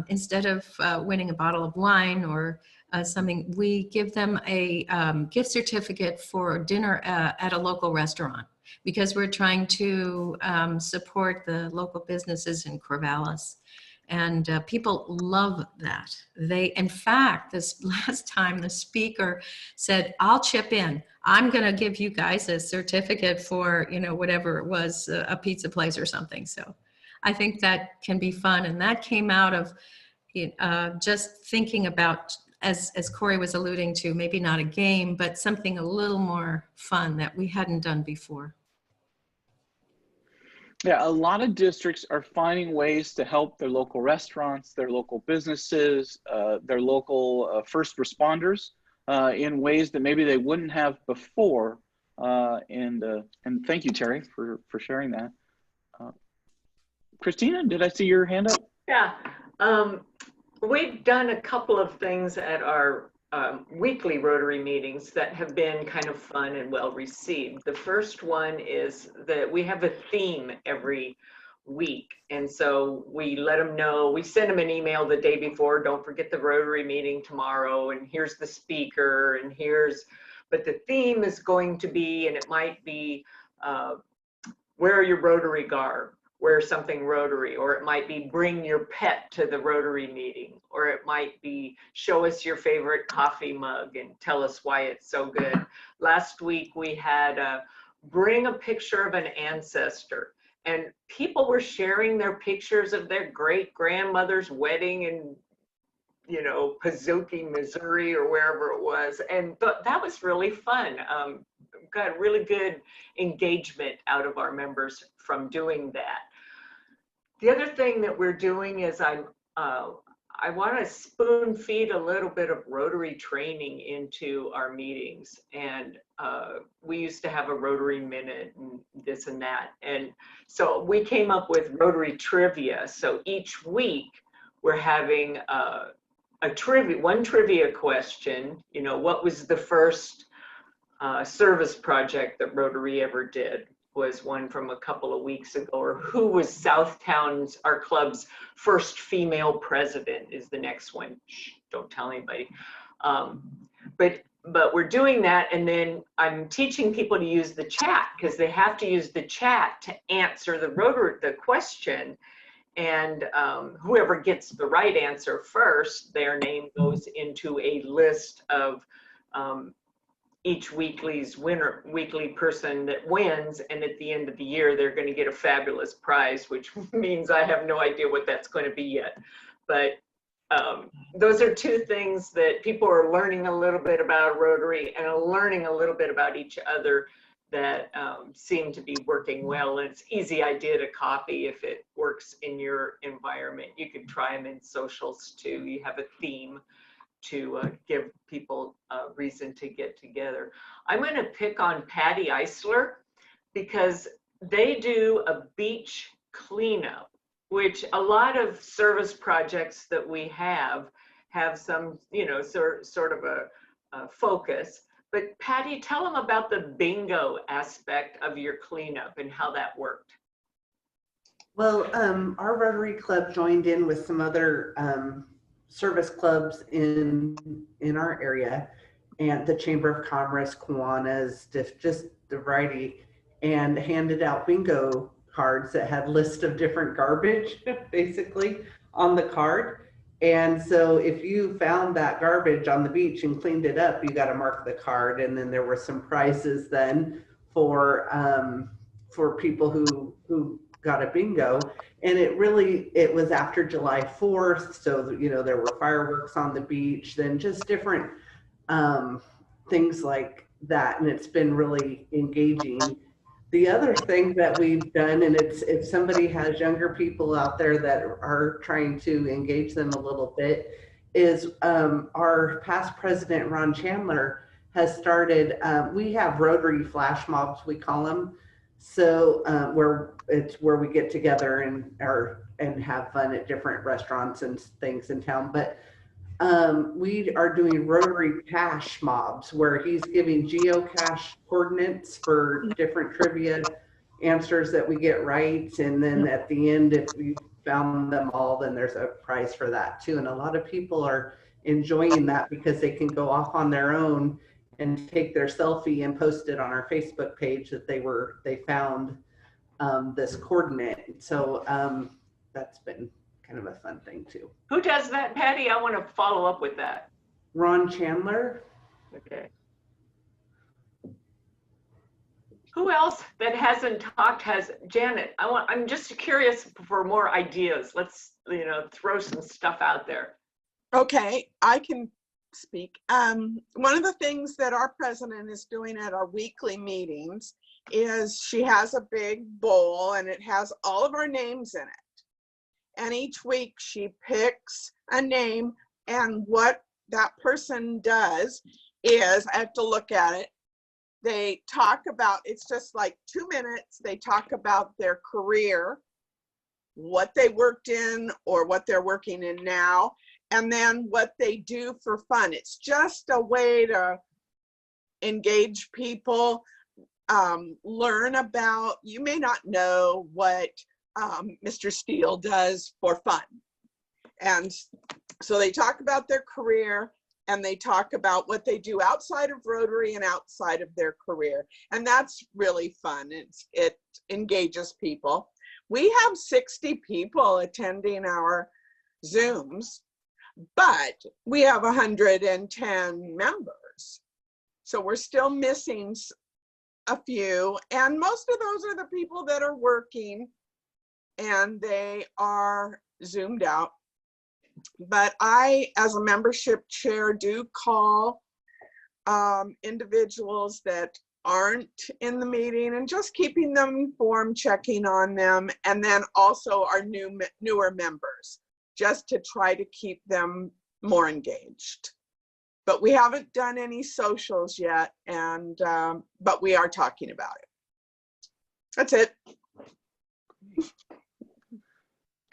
instead of winning a bottle of wine or something, we give them a gift certificate for dinner at a local restaurant, because we're trying to support the local businesses in Corvallis. And people love that. In fact, this last time the speaker said, I'll chip in. I'm going to give you guys a certificate for, whatever it was, a pizza place or something. So I think that can be fun. And that came out of just thinking about, as Corey was alluding to, maybe not a game, but something a little more fun that we hadn't done before. Yeah, a lot of districts are finding ways to help their local restaurants, their local businesses, their local first responders in ways that maybe they wouldn't have before. And thank you, Terry, for sharing that. Christina, did I see your hand up? Yeah, we've done a couple of things at our weekly Rotary meetings that have been kind of fun and well received. The first one is that we have a theme every week. And so we let them know, we send them an email the day before, don't forget the Rotary meeting tomorrow, and here's the speaker, and but the theme is going to be, and it might be, wear your Rotary garb, wear something Rotary, or it might be bring your pet to the Rotary meeting, or it might be show us your favorite coffee mug and tell us why it's so good. Last week we had bring a picture of an ancestor, and people were sharing their pictures of their great grandmother's wedding in, Pazuki, Missouri, or wherever it was, and that was really fun. Got really good engagement out of our members from doing that. The other thing that we're doing is I want to spoon feed a little bit of Rotary training into our meetings. And we used to have a Rotary Minute and this and that. And so we came up with Rotary Trivia. So each week we're having one trivia question, what was the first service project that Rotary ever did? Was one from a couple of weeks ago, or who was Southtown's, our club's first female president is the next one. Shh, don't tell anybody. But we're doing that, and then I'm teaching people to use the chat, because they have to use the chat to answer the question, and whoever gets the right answer first, their name goes into a list of each weekly person that wins, and at the end of the year they're going to get a fabulous prize, which means I have no idea what that's going to be yet. But those are two things that people are learning a little bit about Rotary and learning a little bit about each other that seem to be working well. And it's easy idea to copy if it works in your environment. You can try them in socials too. You have a theme to give people a reason to get together. I'm going to pick on Patty Eisler, because they do a beach cleanup, which a lot of service projects that we have some, sort of a focus. But Patty, tell them about the bingo aspect of your cleanup and how that worked. Well, our Rotary Club joined in with some other service clubs in our area, and the Chamber of Commerce, Kiwanis, just the variety, and handed out bingo cards that had lists of different garbage basically on the card. And so if you found that garbage on the beach and cleaned it up, you got to mark the card. And then there were some prizes then for for people who got a bingo. And it was after July 4th. So, you know, there were fireworks on the beach, then just different things like that. And it's been really engaging. The other thing that we've done, and it's if somebody has younger people out there that are trying to engage them a little bit, is our past president, Ron Chandler, has started, we have Rotary flash mobs, we call them. So where we get together and have fun at different restaurants and things in town. But we are doing Rotary cash mobs where he's giving geocache coordinates for different trivia answers that we get right. And then at the end, if we found them all, then there's a prize for that too. And a lot of people are enjoying that because they can go off on their own and take their selfie and post it on our Facebook page that they found this coordinate. So that's been kind of a fun thing too. Who does that, Patty? I want to follow up with that. Ron Chandler. Okay. Who else that hasn't talked has Janet? I'm just curious for more ideas. Let's, you know, throw some stuff out there. Okay, I can speak. One of the things that our president is doing at our weekly meetings is she has a big bowl and it has all of our names in it. And each week she picks a name, and what that person does is, I have to look at it, they talk about, it's just like 2 minutes, they talk about their career, what they worked in or what they're working in now, and then what they do for fun. It's just a way to engage people, learn about, you may not know what Mr. Steele does for fun. And so they talk about their career and they talk about what they do outside of Rotary and outside of their career. And that's really fun. It engages people. We have 60 people attending our Zooms, but we have 110 members. So we're still missing a few. And most of those are the people that are working and they are Zoomed out. But I, as a membership chair, do call individuals that aren't in the meeting and just keeping them informed, checking on them, and then also our newer members, just to try to keep them more engaged. But we haven't done any socials yet, and but we are talking about it. That's it.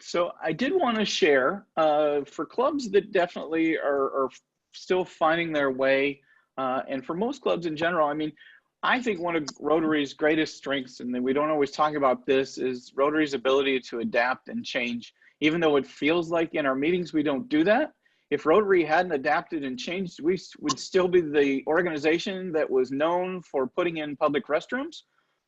So I did want to share for clubs that definitely are still finding their way, and for most clubs in general, I mean, I think one of Rotary's greatest strengths, and we don't always talk about this, is Rotary's ability to adapt and change. Even though it feels like in our meetings we don't do that, if Rotary hadn't adapted and changed, we would still be the organization that was known for putting in public restrooms.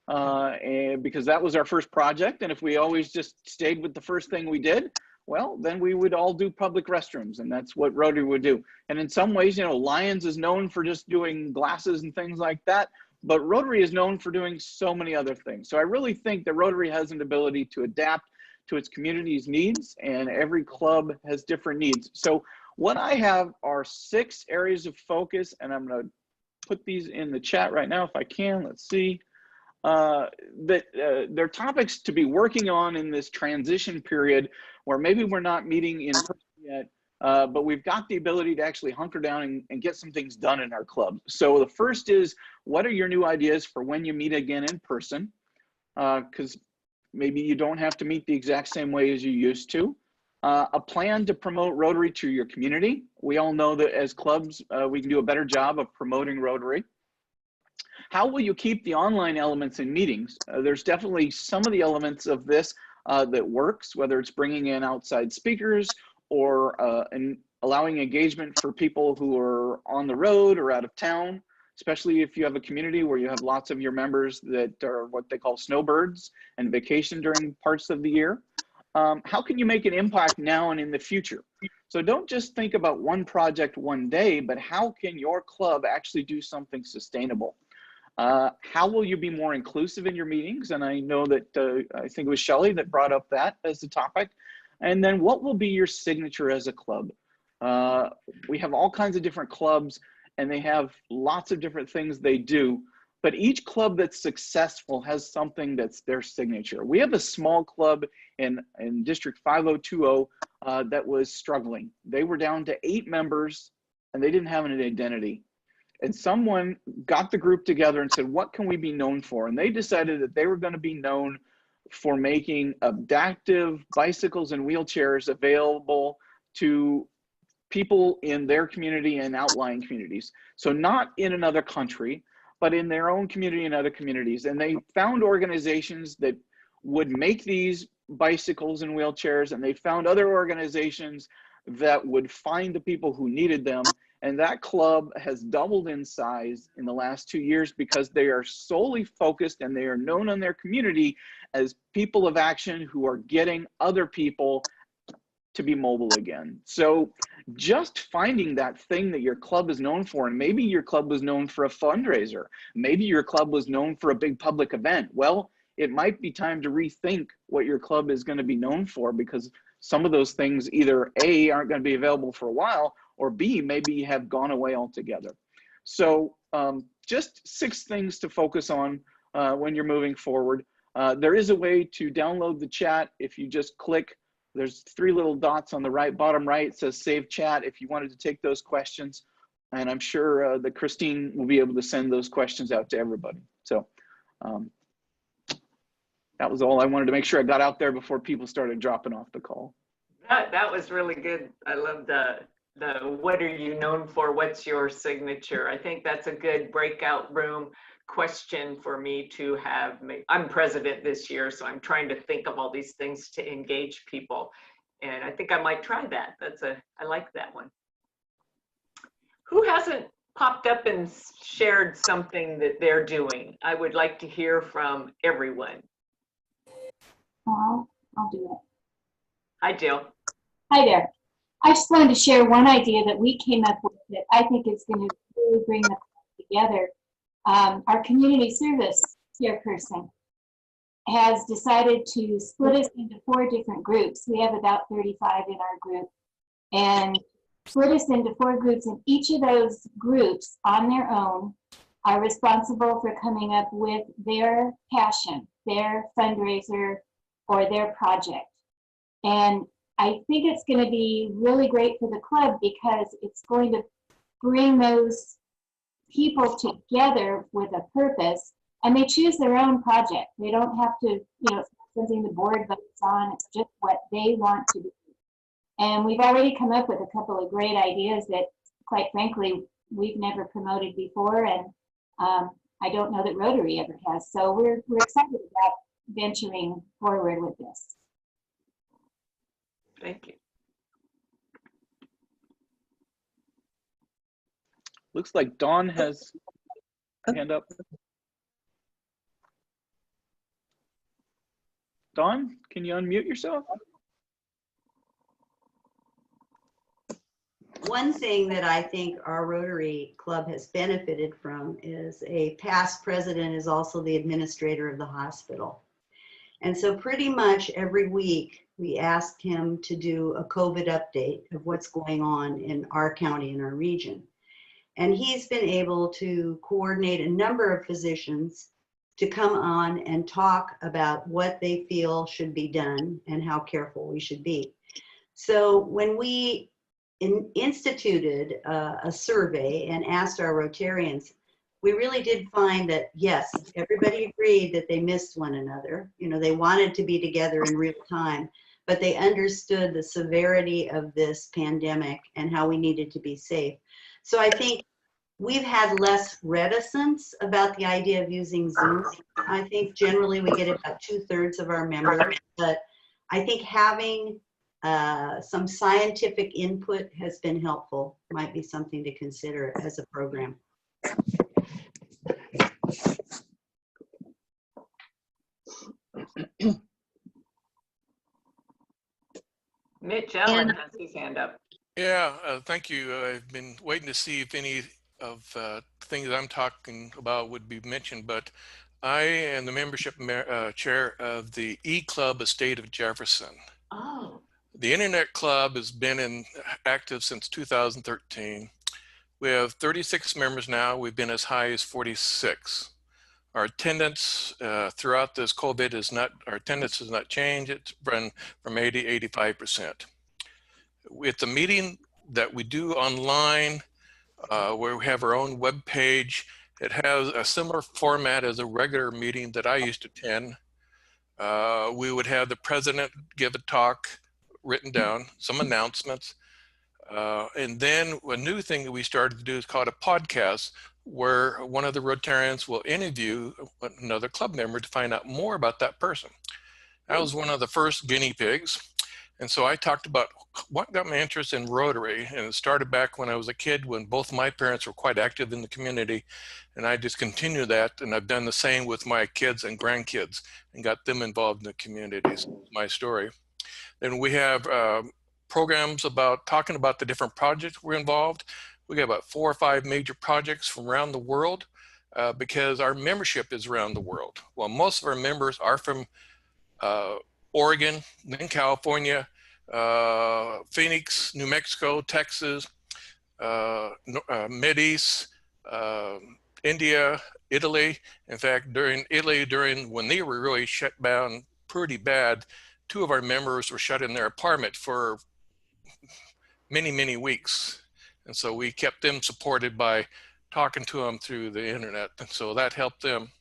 And because that was our first project, and if we always just stayed with the first thing we did, well, then we would all do public restrooms, and that's what Rotary would do. And in some ways, you know, Lions is known for just doing glasses and things like that, but Rotary is known for doing so many other things. So I really think that Rotary has an ability to adapt to its community's needs, and every club has different needs. So what I have are 6 areas of focus, and I'm going to put these in the chat right now if I can. Let's see. They're topics to be working on in this transition period where maybe we're not meeting in person yet, but we've got the ability to actually hunker down and get some things done in our club. So the first is, what are your new ideas for when you meet again in person? Because maybe you don't have to meet the exact same way as you used to. A plan to promote Rotary to your community. We all know that as clubs, we can do a better job of promoting Rotary. How will you keep the online elements in meetings? There's definitely some of the elements of this that works, whether it's bringing in outside speakers or allowing engagement for people who are on the road or out of town, especially if you have a community where you have lots of your members that are what they call snowbirds and vacation during parts of the year. How can you make an impact now and in the future? So don't just think about one project one day, but how can your club actually do something sustainable? How will you be more inclusive in your meetings? And I know that I think it was Shelley that brought up that as a topic. And then what will be your signature as a club? We have all kinds of different clubs and they have lots of different things they do, but each club that's successful has something that's their signature. We have a small club in District 5020 that was struggling. They were down to 8 members and they didn't have an identity. And someone got the group together and said, what can we be known for? And they decided that they were going to be known for making adaptive bicycles and wheelchairs available to people in their community and outlying communities. So not in another country, but in their own community and other communities. And they found organizations that would make these bicycles and wheelchairs, and they found other organizations that would find the people who needed them. And that club has doubled in size in the last 2 years because they are solely focused and they are known in their community as people of action who are getting other people to be mobile again. So just finding that thing that your club is known for, and maybe your club was known for a fundraiser, maybe your club was known for a big public event. Well, it might be time to rethink what your club is going to be known for, because some of those things either A, aren't going to be available for a while, or B, maybe have gone away altogether. So just 6 things to focus on when you're moving forward. There is a way to download the chat. If you just click, there's 3 little dots on the right, bottom right, it says save chat if you wanted to take those questions. And I'm sure that Christine will be able to send those questions out to everybody. So that was all I wanted to make sure I got out there before people started dropping off the call. That was really good. I love the what are you known for? What's your signature? I think that's a good breakout room question for me to have. I'm president this year, so I'm trying to think of all these things to engage people. And I think I might try that. I like that one. Who hasn't popped up and shared something that they're doing? I would like to hear from everyone. I'll do it. Hi, Jill. Hi there. I just wanted to share one idea that we came up with that I think is going to really bring the club together. Our community service chairperson has decided to split us into 4 different groups. We have about 35 in our group, and split us into 4 groups, and each of those groups on their own are responsible for coming up with their passion, their fundraiser, or their project. And I think it's going to be really great for the club because it's going to bring those people together with a purpose, and they choose their own project. They don't have to, it's something the board votes on. It's just what they want to do. And we've already come up with a couple of great ideas that, quite frankly, we've never promoted before, and I don't know that Rotary ever has. So we're excited about venturing forward with this. Thank you. Looks like Dawn has a hand up. Dawn, can you unmute yourself? One thing that I think our Rotary Club has benefited from is a past president is also the administrator of the hospital. And so pretty much every week we ask him to do a COVID update of what's going on in our county and our region. And he's been able to coordinate a number of physicians to come on and talk about what they feel should be done and how careful we should be. So when we instituted a survey and asked our Rotarians, we really did find that, yes, everybody agreed that they missed one another. They wanted to be together in real time, but they understood the severity of this pandemic and how we needed to be safe. So I think we've had less reticence about the idea of using Zoom. I think generally we get about 2/3 of our members, but I think having some scientific input has been helpful. Might be something to consider as a program. Mitch Allen has his hand up. Yeah, thank you. I've been waiting to see if any of things I'm talking about would be mentioned, but I am the membership chair of the E-Club Estate of Jefferson. Oh. The Internet Club has been active since 2013. We have 36 members now. We've been as high as 46. Our attendance throughout this COVID our attendance has not changed. It's run from 80, 85%. With the meeting that we do online, where we have our own web page, it has a similar format as a regular meeting that I used to attend. We would have the president give a talk written down, some announcements. And then a new thing that we started to do is called a podcast, where one of the Rotarians will interview another club member to find out more about that person. I was one of the first guinea pigs. And so I talked about what got my interest in Rotary. And it started back when I was a kid, when both my parents were quite active in the community. And I just continued that. And I've done the same with my kids and grandkids and got them involved in the community. So my story. Then we have programs about talking about the different projects we're involved. We got about 4 or 5 major projects from around the world because our membership is around the world. Well, most of our members are from Oregon, then California, Phoenix, New Mexico, Texas, Mideast, India, Italy. In fact, during Italy, when they were really shut down pretty bad, 2 of our members were shut in their apartment for many, many weeks. And so we kept them supported by talking to them through the internet. And so that helped them.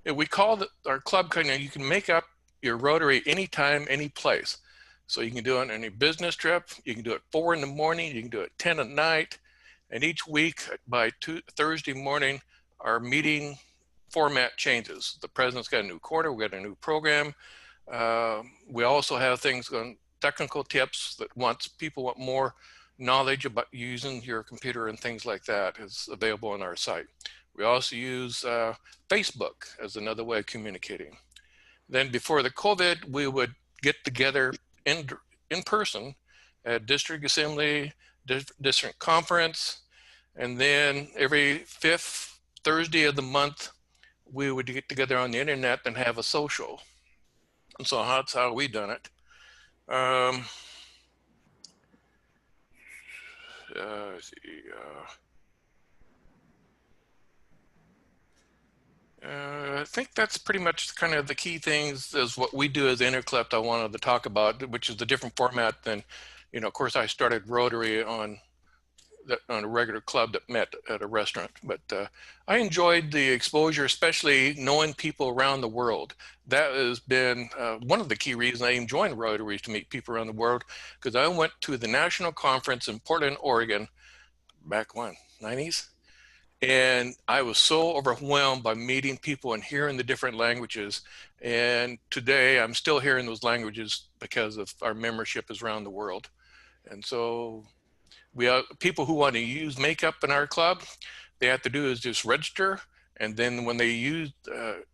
We call our club kind of, you can make up your Rotary anytime, any place. So you can do it on any business trip. You can do it 4 in the morning. You can do it 10 at night. And each week by Thursday morning, our meeting format changes. The president's got a new quarter. We got a new program. We also have things on technical tips that people want more knowledge about using your computer and things like that is available on our site. We also use Facebook as another way of communicating. Then before the COVID, we would get together in person at district assembly, district conference, and then every 5th Thursday of the month, we would get together on the internet and have a social. And so that's how we done it. Let's see, I think that's pretty much kind of the key things is what we do as Interclub I wanted to talk about, which is the different format than, of course I started Rotary on a regular club that met at a restaurant, but I enjoyed the exposure, especially knowing people around the world. That has been one of the key reasons I even joined Rotary, to meet people around the world, because I went to the national conference in Portland, Oregon, back when, 90s? And I was so overwhelmed by meeting people and hearing the different languages. And today I'm still hearing those languages because of our membership is around the world. And so we have people who want to use makeup in our club. They have to do is just register. And then when they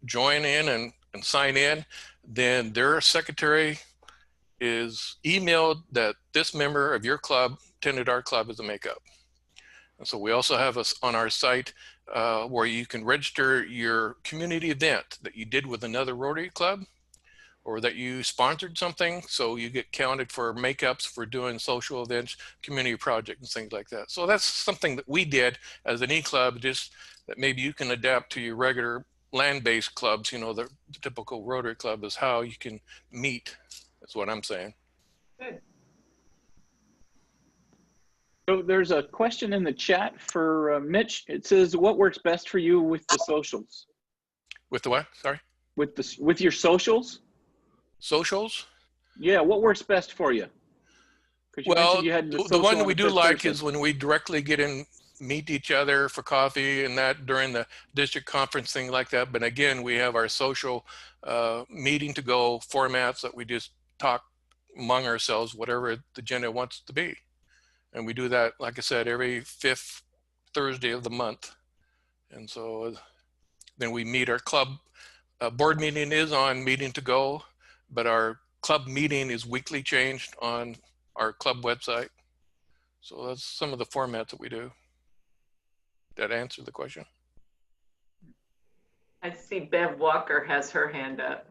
join in and sign in, then their secretary is emailed that this member of your club attended our club as a makeup. And so we also have us on our site where you can register your community event that you did with another Rotary Club, or that you sponsored something, so you get counted for makeups for doing social events, community projects, and things like that. So that's something that we did as an E-Club, just that maybe you can adapt to your regular land-based clubs. The typical Rotary Club is how you can meet. That's what I'm saying. Good. So there's a question in the chat for Mitch. It says, what works best for you with the socials? With the what? Sorry? With your socials? Socials? Yeah, what works best for you? Well, the one that we do like is when we directly get in, meet each other for coffee and that during the district conference, thing like that. But again, we have our social meeting to go formats that we just talk among ourselves, whatever the agenda wants to be. And we do that, like I said, every 5th Thursday of the month. And so then we meet our club. Board meeting is on Meeting to Go, but our club meeting is weekly changed on our club website. So that's some of the formats that we do. that answer the question? I see Bev Walker has her hand up.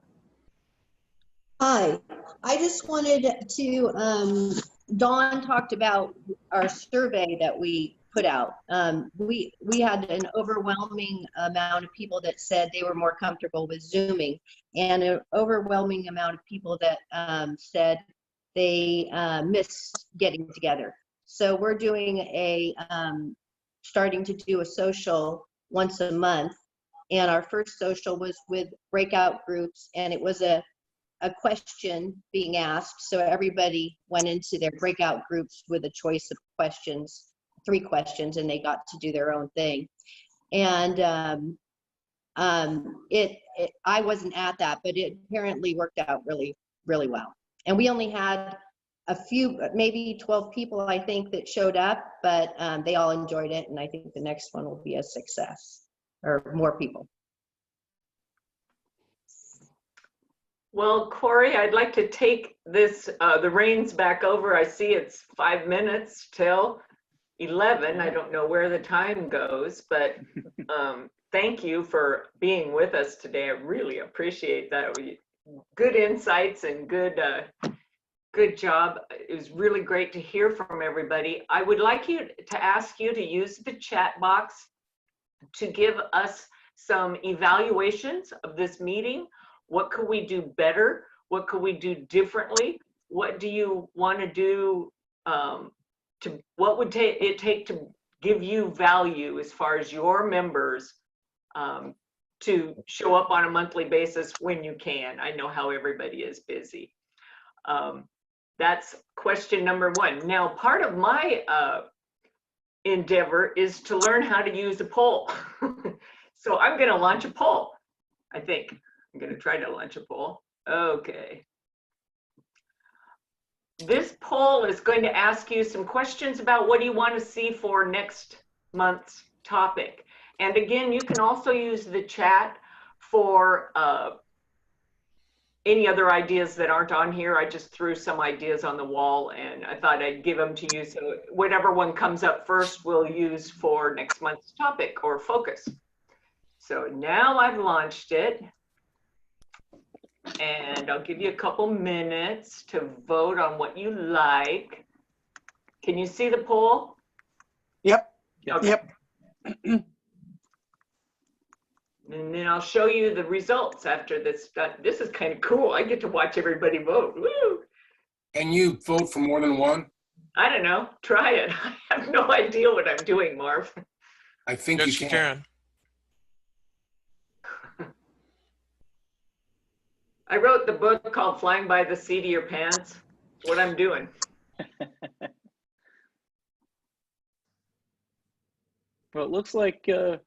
Hi, I just wanted to, Dawn talked about our survey that we put out. We had an overwhelming amount of people that said they were more comfortable with Zooming, and an overwhelming amount of people that said they miss getting together. So we're doing starting to do a social once a month. And our first social was with breakout groups, and it was a question being asked. So everybody went into their breakout groups with a choice of questions, 3 questions, and they got to do their own thing. And I wasn't at that, but it apparently worked out really, really well. And we only had a few, maybe 12 people, I think, that showed up, but they all enjoyed it. And I think the next one will be a success, or more people. Well, Corey, I'd like to take this, the reins back over. I see it's 5 minutes till 11. I don't know where the time goes, but thank you for being with us today. I really appreciate that. Good insights and good job. It was really great to hear from everybody. I would like to ask you to use the chat box to give us some evaluations of this meeting. What could we do better? What could we do differently? What do you want to do what would it take to give you value as far as your members to show up on a monthly basis when you can? I know how everybody is busy. That's question number 1. Now, part of my endeavor is to learn how to use a poll. So I'm going to launch a poll, I think. I'm going to try to launch a poll. Okay. This poll is going to ask you some questions about what do you want to see for next month's topic. And again, you can also use the chat for any other ideas that aren't on here. I just threw some ideas on the wall and I thought I'd give them to you. So whatever one comes up first, we'll use for next month's topic or focus. So now I've launched it. And I'll give you a couple minutes to vote on what you like. Can you see the poll? Yep. Okay. Yep. And then I'll show you the results after this. This is kind of cool. I get to watch everybody vote. Woo! Can you vote for more than one? I don't know. Try it. I have no idea what I'm doing, Marv. I think Yes, you can. I wrote the book called Flying by the Seat of Your Pants. What I'm doing. Well, it looks like it's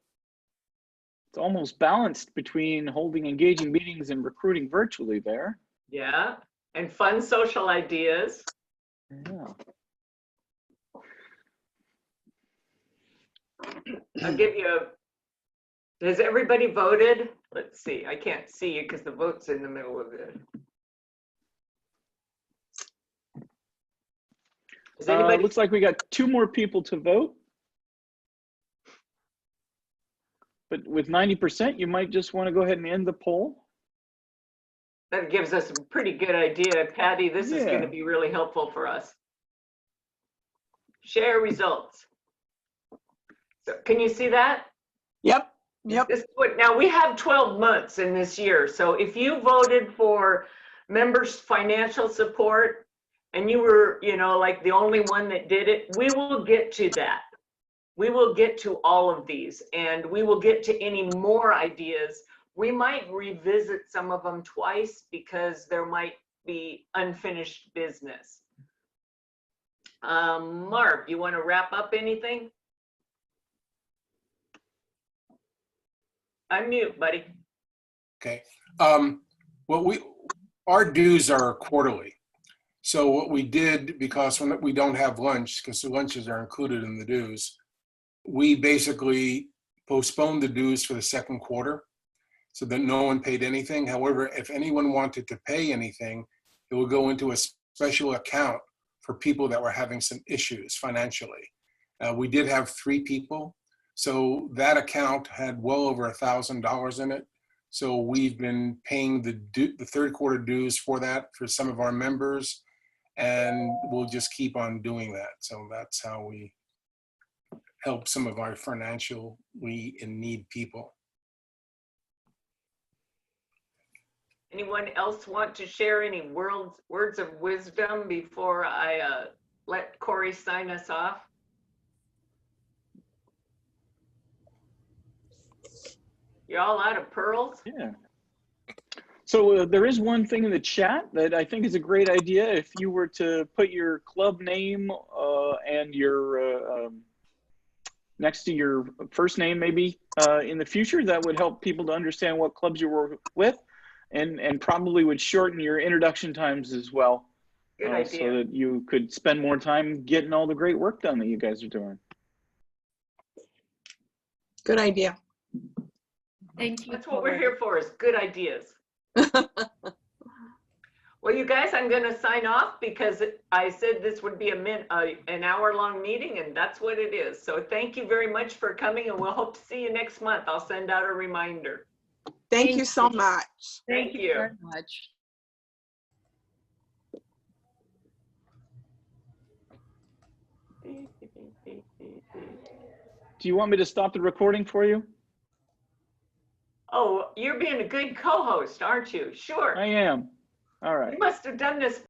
almost balanced between holding engaging meetings and recruiting virtually there. Yeah, and fun social ideas. Yeah. I'll give you has everybody voted? Let's see, I can't see you because the vote's in the middle of it. Does anybody? Looks like we got 2 more people to vote. But with 90%, you might just want to go ahead and end the poll. That gives us a pretty good idea. Patty, this is going to be really helpful for us. Share results. So can you see that? Yep. Yep. This is what, now we have 12 months in this year. So if you voted for members' financial support and you were, you know, like the only one that did it, we will get to that. We will get to all of these and we will get to any more ideas. We might revisit some of them twice because there might be unfinished business. Marv, you want to wrap up anything? Unmute, buddy. Okay. Our dues are quarterly. So what we did, because we don't have lunch, because the lunches are included in the dues, we basically postponed the dues for the second quarter so that no one paid anything. However, if anyone wanted to pay anything, it would go into a special account for people that were having some issues financially. We did have 3 people So that account had well over $1,000 in it. So we've been paying the third quarter dues for that for some of our members, and we'll just keep on doing that. So that's how we help some of our financially in need people. Anyone else want to share any words of wisdom before I let Corey sign us off? You're all out of pearls? Yeah. So there is one thing in the chat that I think is a great idea. If you were to put your club name and your next to your first name maybe in the future, that would help people to understand what clubs you work with, and probably would shorten your introduction times as well. Good idea. So that you could spend more time getting all the great work done that you guys are doing. Good idea. Thank you. That's what we're here for, is good ideas. Well, you guys, I'm going to sign off because I said this would be an hour-long meeting, and that's what it is. So thank you very much for coming, and we'll hope to see you next month. I'll send out a reminder. Thank you so much. Thank you very much. Do you want me to stop the recording for you? Oh, you're being a good co-host, aren't you? Sure. I am. All right. You must have done this